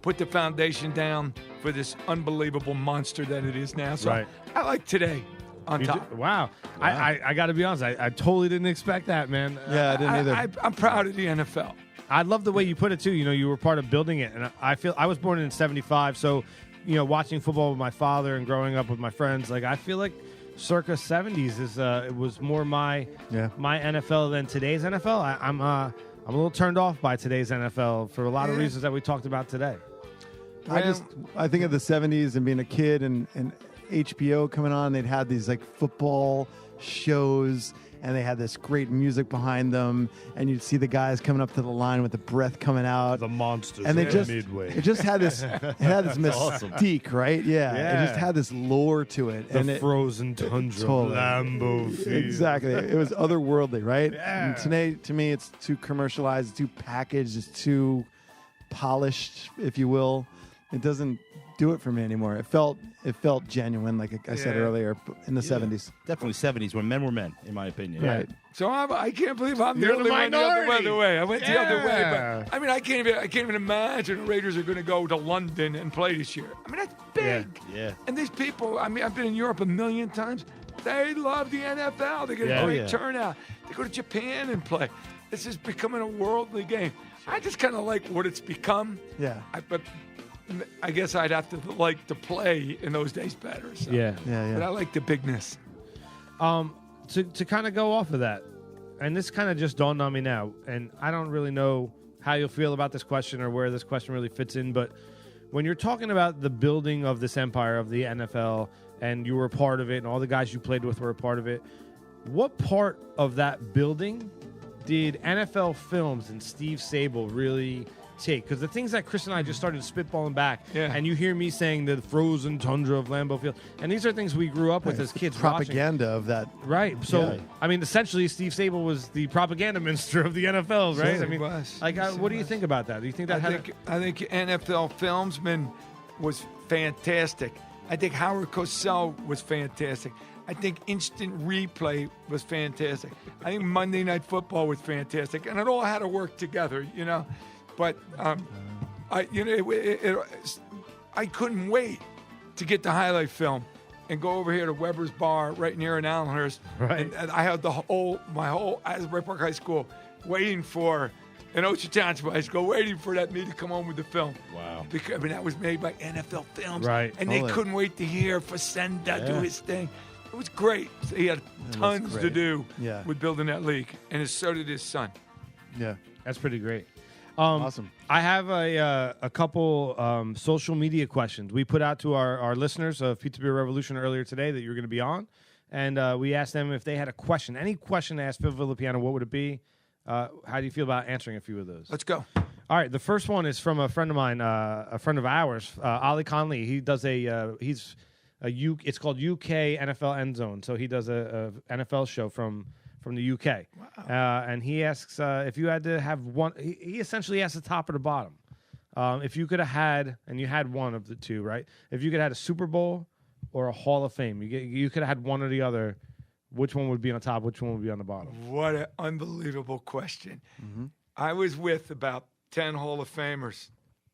put the foundation down for this unbelievable monster that it is now. So Right. I like today on You top. do- Wow. I got to be honest. I totally didn't expect that, man. Yeah, I didn't either. I'm proud of the NFL. I love the way you put it too. You know, you were part of building it, and I feel I was born in '75, so you know, watching football with my father and growing up with my friends, like I feel like circa '70s is it was more my NFL than today's NFL. I'm a little turned off by today's NFL for a lot of reasons that we talked about today. I think of the 70s and being a kid and HBO coming on. They'd had these like football shows and they had this great music behind them. And you'd see the guys coming up to the line with the breath coming out. The monsters And they of just, Midway. it just had this, mystique, right? Yeah. It just had this lore to it. The and it, frozen tundra, totally. Lambeau Field. Exactly. It was otherworldly, right? Yeah. And today, to me, it's too commercialized, it's too packaged, it's too polished, if you will. It doesn't do it for me anymore. It felt genuine, like I said earlier, in the 70s. Definitely 70s when men were men, in my opinion. Right. So I can't believe I'm You're the only the one the minority. other way. I went the other way, Yeah. but I mean, I can't even imagine the Raiders are going to go to London and play this year. I mean, that's big. Yeah. And these people, I mean, I've been in Europe a million times. They love the NFL. They get a great turnout. They go to Japan and play. This is becoming a worldly game. I just kind of like what it's become. Yeah. But I guess I'd have to like to play in those days better. So. Yeah. But I like the bigness. To kind of go off of that, and this kind of just dawned on me now, and I don't really know how you'll feel about this question or where this question really fits in, but when you're talking about the building of this empire of the NFL, and you were a part of it, and all the guys you played with were a part of it, what part of that building did NFL Films and Steve Sable really take? Because the things that Chris and I just started spitballing back, and you hear me saying the frozen tundra of Lambeau Field, and these are things we grew up with as kids. Propaganda of that. Right. So, I mean, essentially, Steve Sable was the propaganda minister of the NFL, right? Yes, I he mean, was. like, Yes, he what do you was. think about that? Do you think that I think NFL Filmsman was fantastic. I think Howard Cosell was fantastic. I think Instant Replay was fantastic. I think Monday Night Football was fantastic, and it all had to work together, you know. But I couldn't wait to get the highlight film and go over here to Weber's Bar right near in Allenhurst. Right. And I had my whole Asbury Park High School waiting for. In Ocean Township High School, waiting for me to come home with the film. Wow. Because, I mean, that was made by NFL Films. Right. And they couldn't wait to hear Facenda do his thing. It was great. So he had tons to great. do Yeah. with building that league. And so did his son. Yeah. That's pretty great. Awesome. I have a couple social media questions we put out to our listeners of Pizza Beer Revolution earlier today that you're going to be on. and we asked them if they had a question, any question to ask Phil Villapiano. What would it be? How do you feel about answering a few of those? Let's go. All right, the first one is from a friend of mine, a friend of ours, Ali Conley. He does it's called UK NFL End Zone. So he does a NFL show from the UK. Wow. And he asks if you had to have one. He essentially asks the top or the bottom. If you could have had, and you had one of the two, right? If you could have had a Super Bowl or a Hall of Fame, you could have had one or the other. Which one would be on top? Which one would be on the bottom? What an unbelievable question. Mm-hmm. I was with about 10 Hall of Famers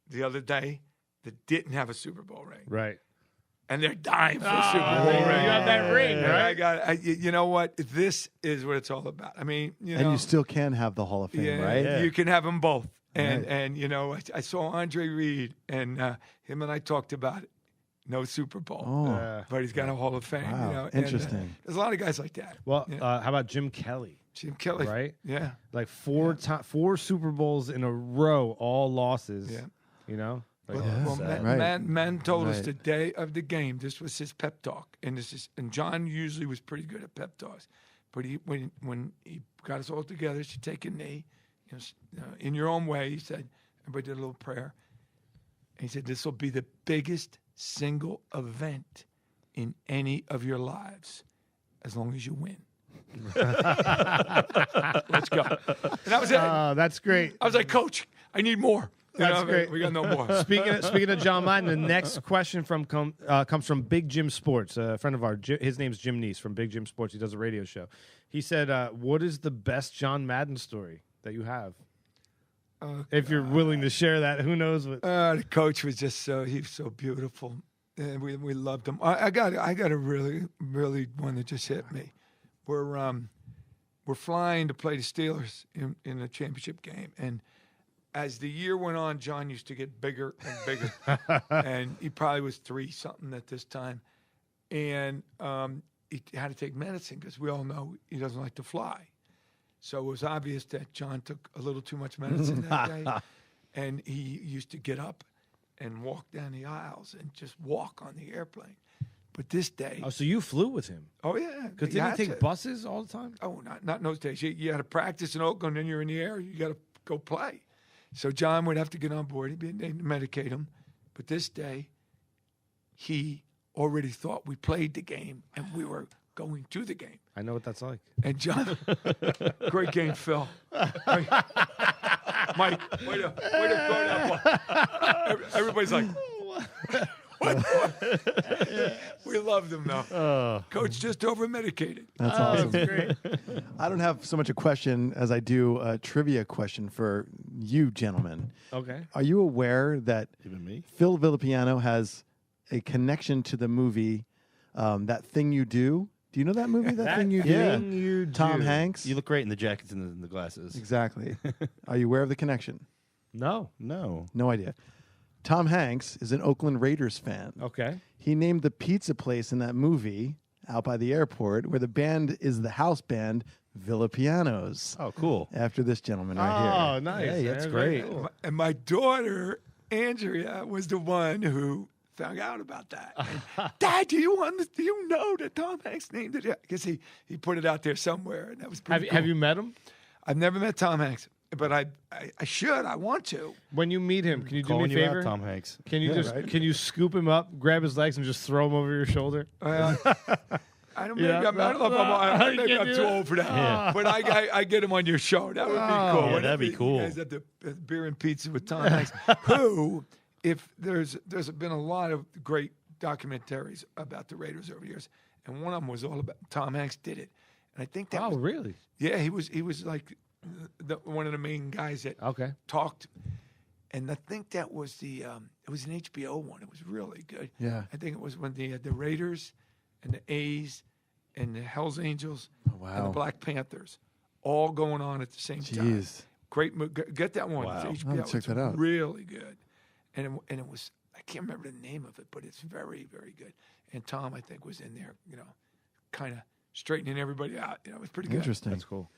the other day that didn't have a Super Bowl ring. Right. And they're dying for a Super Bowl ring. You got that ring, right? You know what? This is what it's all about. I mean, and you still can have the Hall of Fame, right? Yeah. You can have them both. And you know, I saw Andre Reed, and him and I talked about it. No Super Bowl, but he's got a Hall of Fame. Wow. You know? Interesting. And, there's a lot of guys like that. Well, how about Jim Kelly? Jim Kelly, right? Yeah, like four Super Bowls in a row, all losses. Yeah, you know. Man told us the day of the game. This was his pep talk, and John usually was pretty good at pep talks, but when he got us all together, he said, "Take a knee, in your own way." He said, everybody did a little prayer. And he said, "This will be the biggest single event in any of your lives, as long as you win." Let's go. And that was it. That's great. I was like, "Coach, I need more." That's great. We got no more. Speaking of John Madden, the next question comes from Big Jim Sports, a friend of ours. His name's Jim Neese from Big Jim Sports. He does a radio show. He said, "What is the best John Madden story that you have?" If you're willing to share that, who knows what? The coach was just he was so beautiful, and we loved him. I got a really one that just hit me. We're flying to play the Steelers in a championship game, and as the year went on, John used to get bigger and bigger, and he probably was 3-something at this time, and he had to take medicine because we all know he doesn't like to fly. So it was obvious that John took a little too much medicine that day, and he used to get up and walk down the aisles and just walk on the airplane. But this day... Oh, so you flew with him? Oh, yeah. Because didn't he take buses all the time? Oh, not in those days. You had to practice in Oakland, then you're in the air. You got to go play. So John would have to get on board. They'd medicate him. But this day, he already thought we played the game, and we were going to the game. I know what that's like. And John, great game, Phil. Mike, way to throw that one. Everybody's like, what? We loved him, though. Coach just over-medicated. That's awesome. That's great. I don't have so much a question as I do a trivia question for you, gentlemen. Okay. Are you aware that Even me? Phil Villapiano has a connection to the movie That Thing You Do? Do you know that movie, That Thing You Do? Thing You Do. Tom Hanks? You look great in the jackets and the glasses. Exactly. Are you aware of the connection? No. No. No idea. Tom Hanks is an Oakland Raiders fan. Okay. He named the pizza place in that movie out by the airport where the band is the house band, Villapianos. Oh, cool. After this gentleman right Oh, here. nice. Hey, that's Very great. cool. And my daughter, Andrea, was the one who found out about that. And, Dad, do you know that Tom Hanks named it? Because he put it out there somewhere, and that was pretty cool. Have you met him? I've never met Tom Hanks, but I should. I want to. When you meet him, can you do Calling me a you favor? out, Tom Hanks. Can you can you scoop him up, grab his legs, and just throw him over your shoulder? I don't know if maybe I'm too old for that. Yeah. But I get him on your show. That would be cool. Yeah, that'd be cool. You guys at the Beer and Pizza with Tom Hanks. Who, if there's been a lot of great documentaries about the Raiders over the years, and one of them was all about Tom Hanks did it. And I think that was, really? Yeah, he was like one of the main guys that talked. And I think that was it was an HBO one. It was really good. Yeah. I think it was when the Raiders and the A's and the Hells Angels and the Black Panthers all going on at the same time. Great get that one. Wow. It's I'll HBO. check that out. Really good. And it was, I can't remember the name of it, but it's very, very good. And Tom, I think, was in there, kind of straightening everybody out. It was pretty good. Interesting. That's cool.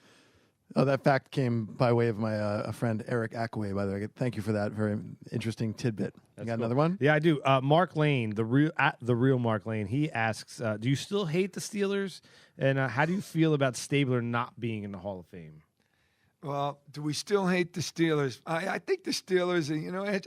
Oh, that fact came by way of my a friend Eric Ackway. By the way, thank you for that very interesting tidbit. You got another one? Yeah, I do. Mark Lane, the real Mark Lane. He asks, "Do you still hate the Steelers? And how do you feel about Stabler not being in the Hall of Fame?" Well, do we still hate the Steelers? I think the Steelers,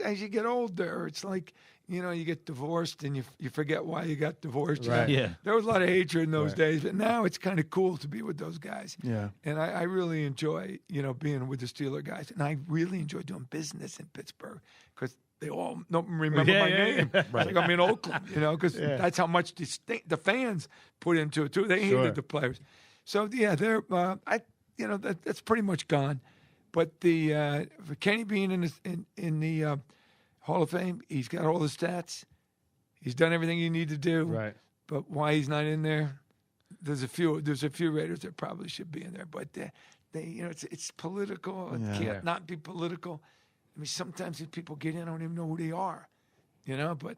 as you get older, it's like, you get divorced and you forget why you got divorced. Right. Yeah. There was a lot of hatred in those days, but now it's kind of cool to be with those guys. Yeah. And I really enjoy, being with the Steeler guys. And I really enjoy doing business in Pittsburgh because they all remember my name. It's like I'm in Oakland, because that's how much the fans put into it, too. They hated the players. So, yeah, they're that's pretty much gone. But for Kenny being in the Hall of Fame, he's got all the stats. He's done everything you need to do. Right. But why he's not in there? There's a few Raiders that probably should be in there. But it's political. It can't not be political. I mean, sometimes these people get in, I don't even know who they are. But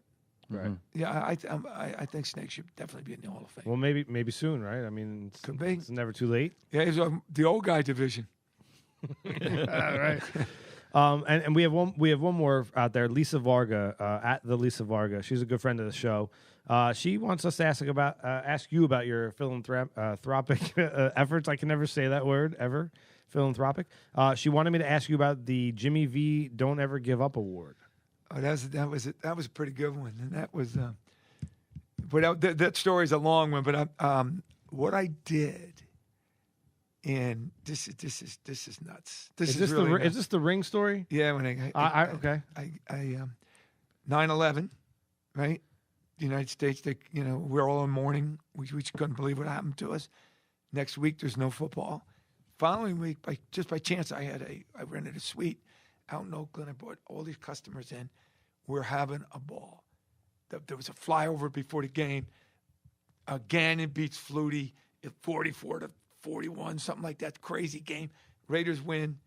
Right. yeah, I think Snake should definitely be in the Hall of Fame. Well, maybe soon, right? I mean, Could be. It's never too late. Yeah, he's the old guy division. Right. And we have one more out there, Lisa Varga, at the Lisa Varga. She's a good friend of the show. She wants us to ask you about your philanthropic efforts. I can never say that word ever. Philanthropic. She wanted me to ask you about the Jimmy V Don't Ever Give Up Award. Oh, that was a pretty good one, and that was. But that story's a long one. But what I did. And this is nuts. Is this the ring story? Yeah, when okay. I 9/11, right? The United States, we're all in mourning. We couldn't believe what happened to us. Next week, there's no football. Following week, by chance, I rented a suite out in Oakland. I brought all these customers in. We're having a ball. There was a flyover before the game. Gannon beats Flutie at 44-41, something like that. Crazy game. Raiders win.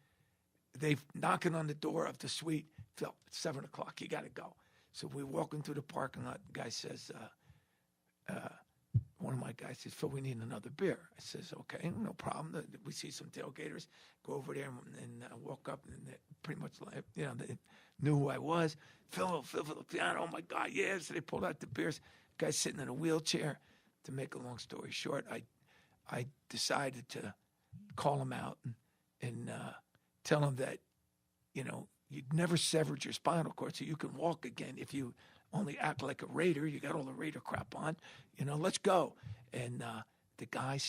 They knocking on the door of the suite. Phil, it's 7 o'clock. You got to go. So we walk into the parking lot. The guy says, one of my guys says, Phil, we need another beer. I says, okay, no problem. We see some tailgaters. Go over there and walk up, and they pretty much, they knew who I was. Phil Villapiano, oh my God, yeah. So they pulled out the beers. Guy's sitting in a wheelchair. To make a long story short, I decided to call him out and tell him that, you'd never severed your spinal cord, so you can walk again if you only act like a Raider. You got all the Raider crap on. Let's go. And the guy,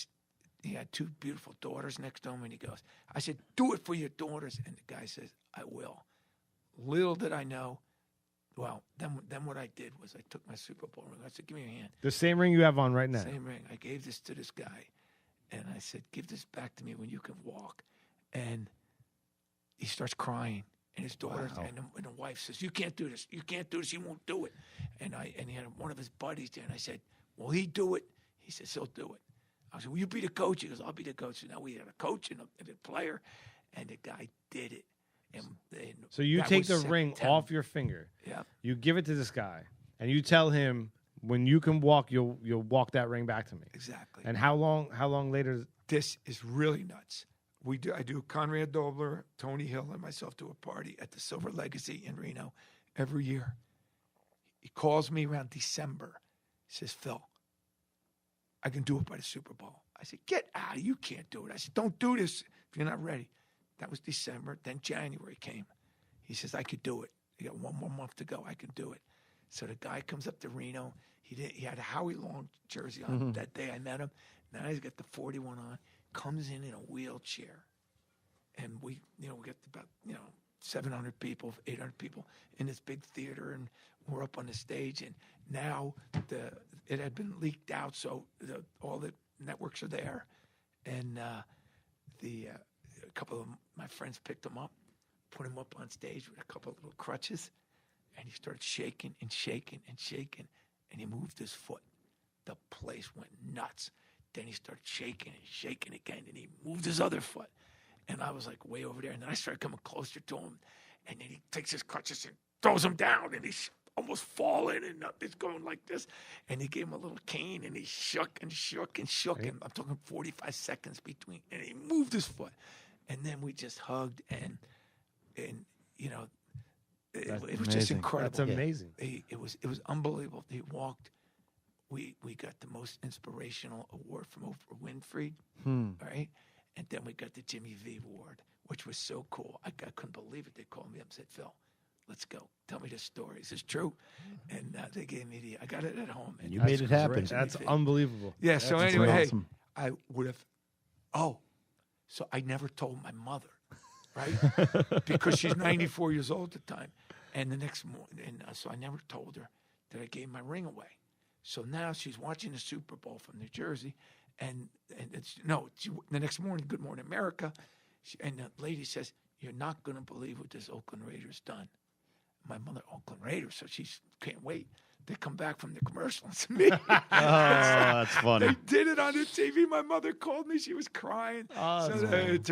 he had two beautiful daughters next to him, and he goes, I said, do it for your daughters. And the guy says, I will. Little did I know. Well, then what I did was I took my Super Bowl ring. I said, give me your hand. The same ring you have on right now. Same ring. I gave this to this guy. And I said, give this back to me when you can walk. And he starts crying. And his daughter and the wife says, you can't do this. You can't do this. You won't do it. And he had one of his buddies there. And I said, will he do it? He says, he'll do it. I said, will you be the coach? He goes, I'll be the coach. So now we had a coach and a player. And the guy did it. And so you take the ring off your finger. Yeah. You give it to this guy. And you tell him, when you can walk, you'll walk that ring back to me. Exactly. And how long later? This is really nuts. I do Conrad Dobler, Tony Hill, and myself do a party at the Silver Legacy in Reno every year. He calls me around December. He says, Phil, I can do it by the Super Bowl. I said, get out. You can't do it. I said, don't do this if you're not ready. That was December. Then January came. He says, I could do it. You got one more month to go. I can do it. So the guy comes up to Reno. He had a Howie Long jersey on that day I met him. Now he's got the 41 on. Comes in a wheelchair. And we get about, 700 people, 800 people in this big theater. And we're up on the stage. And now it had been leaked out. So all the networks are there. And a couple of my friends picked him up, put him up on stage with a couple of little crutches. And he started shaking and shaking and shaking. And he moved his foot. The place went nuts. Then he started shaking and shaking again, and he moved his other foot. And I was like way over there, and then I started coming closer to him, and then he takes his crutches and throws them down, and he's almost falling, and he's going like this. And he gave him a little cane, and he shook and shook and shook, and I'm talking 45 seconds between, and he moved his foot. and then we just hugged and you know, it was just amazing. incredible. That's amazing. It was unbelievable. He walked. We got the most inspirational award from Oprah Winfrey, right? And then we got the Jimmy V award, which was so cool. I couldn't believe it. They called me up and said, "Phil, let's go. Tell me the story. Is this true?" And they gave me I got it at home. And You made it happen. That's unbelievable. yeah. So That's anyway, hey, awesome. I would have. Oh, so I never told my mother, right? Because she's 94 years old at the time, and the next morning, and so I never told her that I gave my ring away. So now she's watching the Super Bowl from New Jersey, and the next morning, Good Morning America, and the lady says, "You're not going to believe what this Oakland Raiders done." My mother, Oakland Raiders, so she can't wait. They come back from the commercial and see me. That's funny. They did it on the TV. My mother called me. She was crying. Oh, so that's it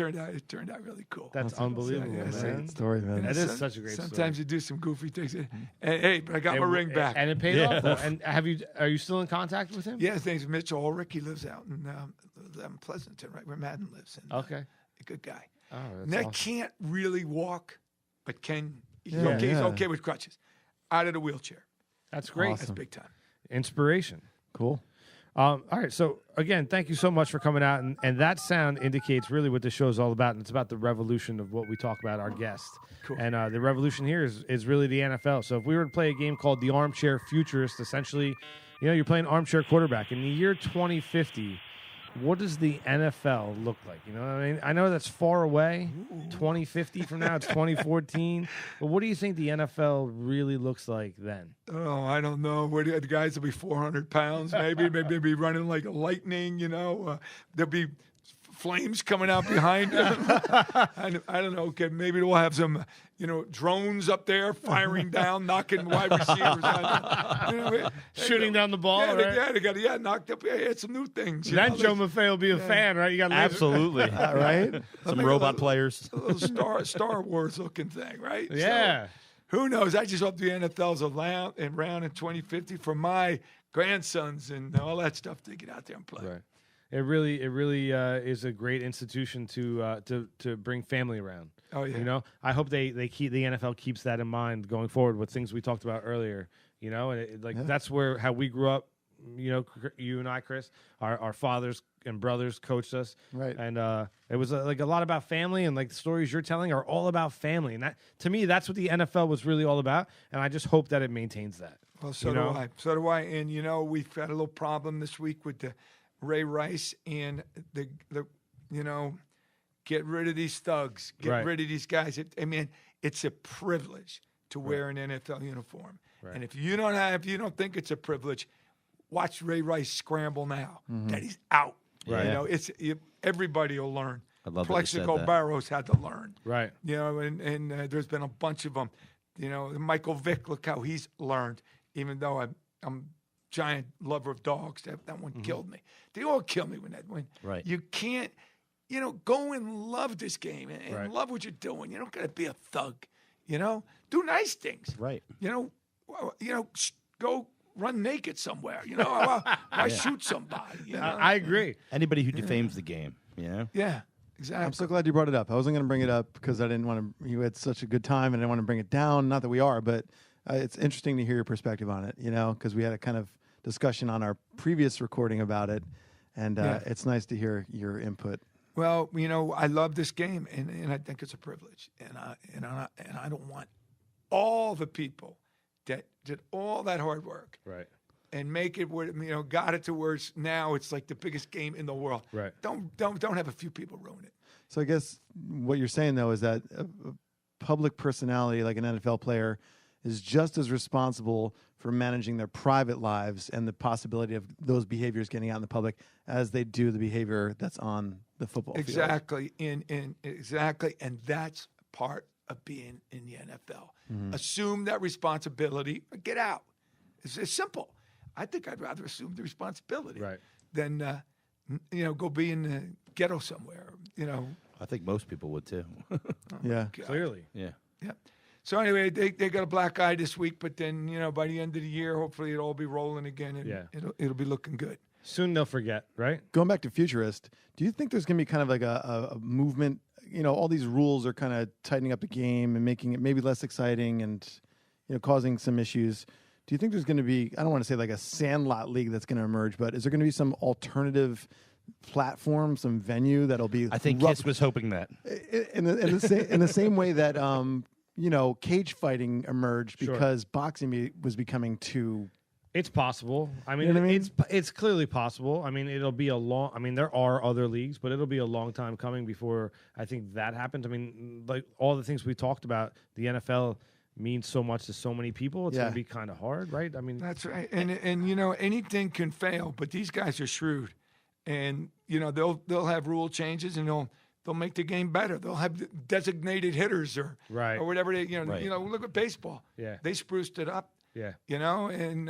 turned out really cool. That's unbelievable, yeah, man. Great story, man. That is such a great Sometimes story. you do some goofy things. Hey, but I got my ring back. And it paid off. And are you still in contact with him? Yeah, his name's Mitch Ulrich. He lives out in Pleasanton, right where Madden lives. And, Okay. a good guy. Oh, that's Nick awesome. can't really walk, but he's Yeah, okay. He's yeah. okay with crutches. Out of the wheelchair. That's great. Awesome. That's big time. Inspiration. Cool. All right. So again, thank you so much for coming out, and that sound indicates really what the show is all about, and it's about the revolution of what we talk about our guest. Cool. And the revolution here is really the NFL. So if we were to play a game called the Armchair Futurist, essentially, you're playing armchair quarterback in the year 2050. What does the NFL look like? You know what I mean? I know that's far away. 2050 from now, it's 2014. But what do you think the NFL really looks like then? Oh, I don't know. The guys will be 400 pounds, maybe be running like a lightning. There'll be flames coming out behind them. I don't know. Okay, maybe we'll have some, drones up there firing down, knocking wide receivers out. Shooting down the ball, right? They got knocked up. Yeah, had some new things. Then Joe Maffei will be a fan, right? You got Absolutely. Right? Some robot players. A little Star Wars looking thing, right? Yeah. So, who knows? I just hope the NFL's around in 2050 for my grandsons and all that stuff to get out there and play. Right. It really is a great institution to bring family around. Oh yeah. I hope the NFL keeps that in mind going forward with things we talked about earlier. And that's how we grew up. You and I, Chris, our fathers and brothers coached us, Right. And it was a lot about family, and the stories you're telling are all about family. And that, to me, that's what the NFL was really all about. And I just hope that it maintains that. Well, so do I. So do I. And we've had a little problem this week with the Ray Rice and the get rid of these thugs, get rid of these guys. It's a privilege to wear an NFL uniform. Right. And if you don't think it's a privilege, watch Ray Rice scramble now. That he's out. Right. Everybody will learn. I love that you said Plexico that. Barrows had to learn. Right. And there's been a bunch of them. Michael Vick, look how he's learned. Even though I'm giant lover of dogs, that one killed me. They all kill me when that win. Right. You can't, go and love this game and love what you're doing. You don't got to be a thug. Do nice things. Right. Go run naked somewhere. Why shoot somebody? I agree. Anybody who defames the game, Yeah, exactly. I'm so glad you brought it up. I wasn't going to bring it up because I didn't want to. You had such a good time, and I didn't want to bring it down. Not that we are, but it's interesting to hear your perspective on it. Because we had a kind of discussion on our previous recording about it, and it's nice to hear your input. Well, I love this game, and I think it's a privilege, and I don't want all the people that did all that hard work, Right. and make it where got it to where it's like the biggest game in the world. Right. Don't have a few people ruin it. So I guess what you're saying though is that a public personality like an NFL player is just as responsible for managing their private lives and the possibility of those behaviors getting out in the public as they do the behavior that's on the football field. Exactly, exactly, and that's part of being in the NFL. Assume that responsibility or get out. It's simple. I think I'd rather assume the responsibility than go be in the ghetto somewhere. I think most people would too. Yeah. Clearly. Yeah. Yeah. So anyway, they got a black eye this week, but then by the end of the year, hopefully it'll all be rolling again, and it'll be looking good. Soon they'll forget, right? Going back to Futurist, do you think there's going to be kind of like a movement? All these rules are kind of tightening up the game and making it maybe less exciting and, causing some issues. Do you think there's going to be, I don't want to say like a Sandlot league that's going to emerge, but is there going to be some alternative platform, some venue that'll be? I think Kiss was hoping that. In the same way that, cage fighting emerged because boxing was becoming too. It's possible. I mean, You know what I mean? it's clearly possible. I mean, it'll be a long. I mean, there are other leagues, but it'll be a long time coming before I think that happens. I mean, like all the things we talked about, the NFL means so much to so many people. It's going to be kind of hard, right? I mean, That's right. And anything can fail, but these guys are shrewd, and they'll have rule changes and they'll make the game better. They'll have designated hitters or whatever they look at baseball. Yeah. They spruced it up. Yeah. And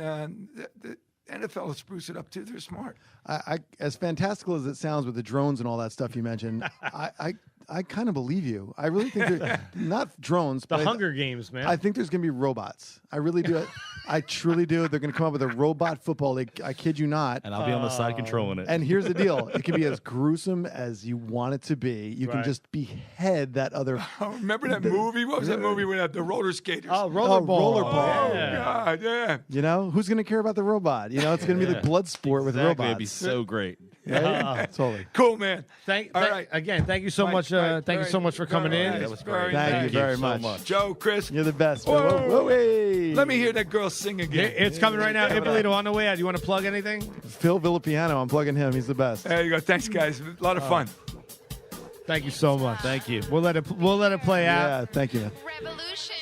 the NFL will spruce it up too. They're smart. I as fantastical as it sounds with the drones and all that stuff you mentioned, I kind of believe you. I really think not drones, the but Hunger Games, man. I think there's going to be robots. I really do. I truly do. They're going to come up with a robot football league. I kid you not. And I'll be on the side controlling it. And here's the deal: it can be as gruesome as you want it to be. You can just behead that other. Oh, remember that movie? What was that movie with the roller skaters? Oh, rollerball. Rollerball. God, yeah. Who's going to care about the robot? It's going to be the blood sport with robots. It'd be so great. Right? Totally. Cool, man. Thank you so much. Thank you so much for coming in. That was great. Thank you very much. Joe, Chris. You're the best. Whoa. Whoa, hey. Let me hear that girl sing again. It's coming right now. Ippolito on the way out. Do you want to plug anything? Phil Villapiano. I'm plugging him. He's the best. There you go. Thanks, guys. A lot of fun. Thank you so much. Thank you. We'll let it play out. Yeah, thank you, man. Revolution.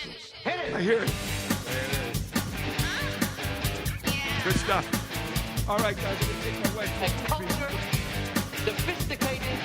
I hear it. Good stuff. All right, guys. I'm gonna take my wife. Culture, sophisticated,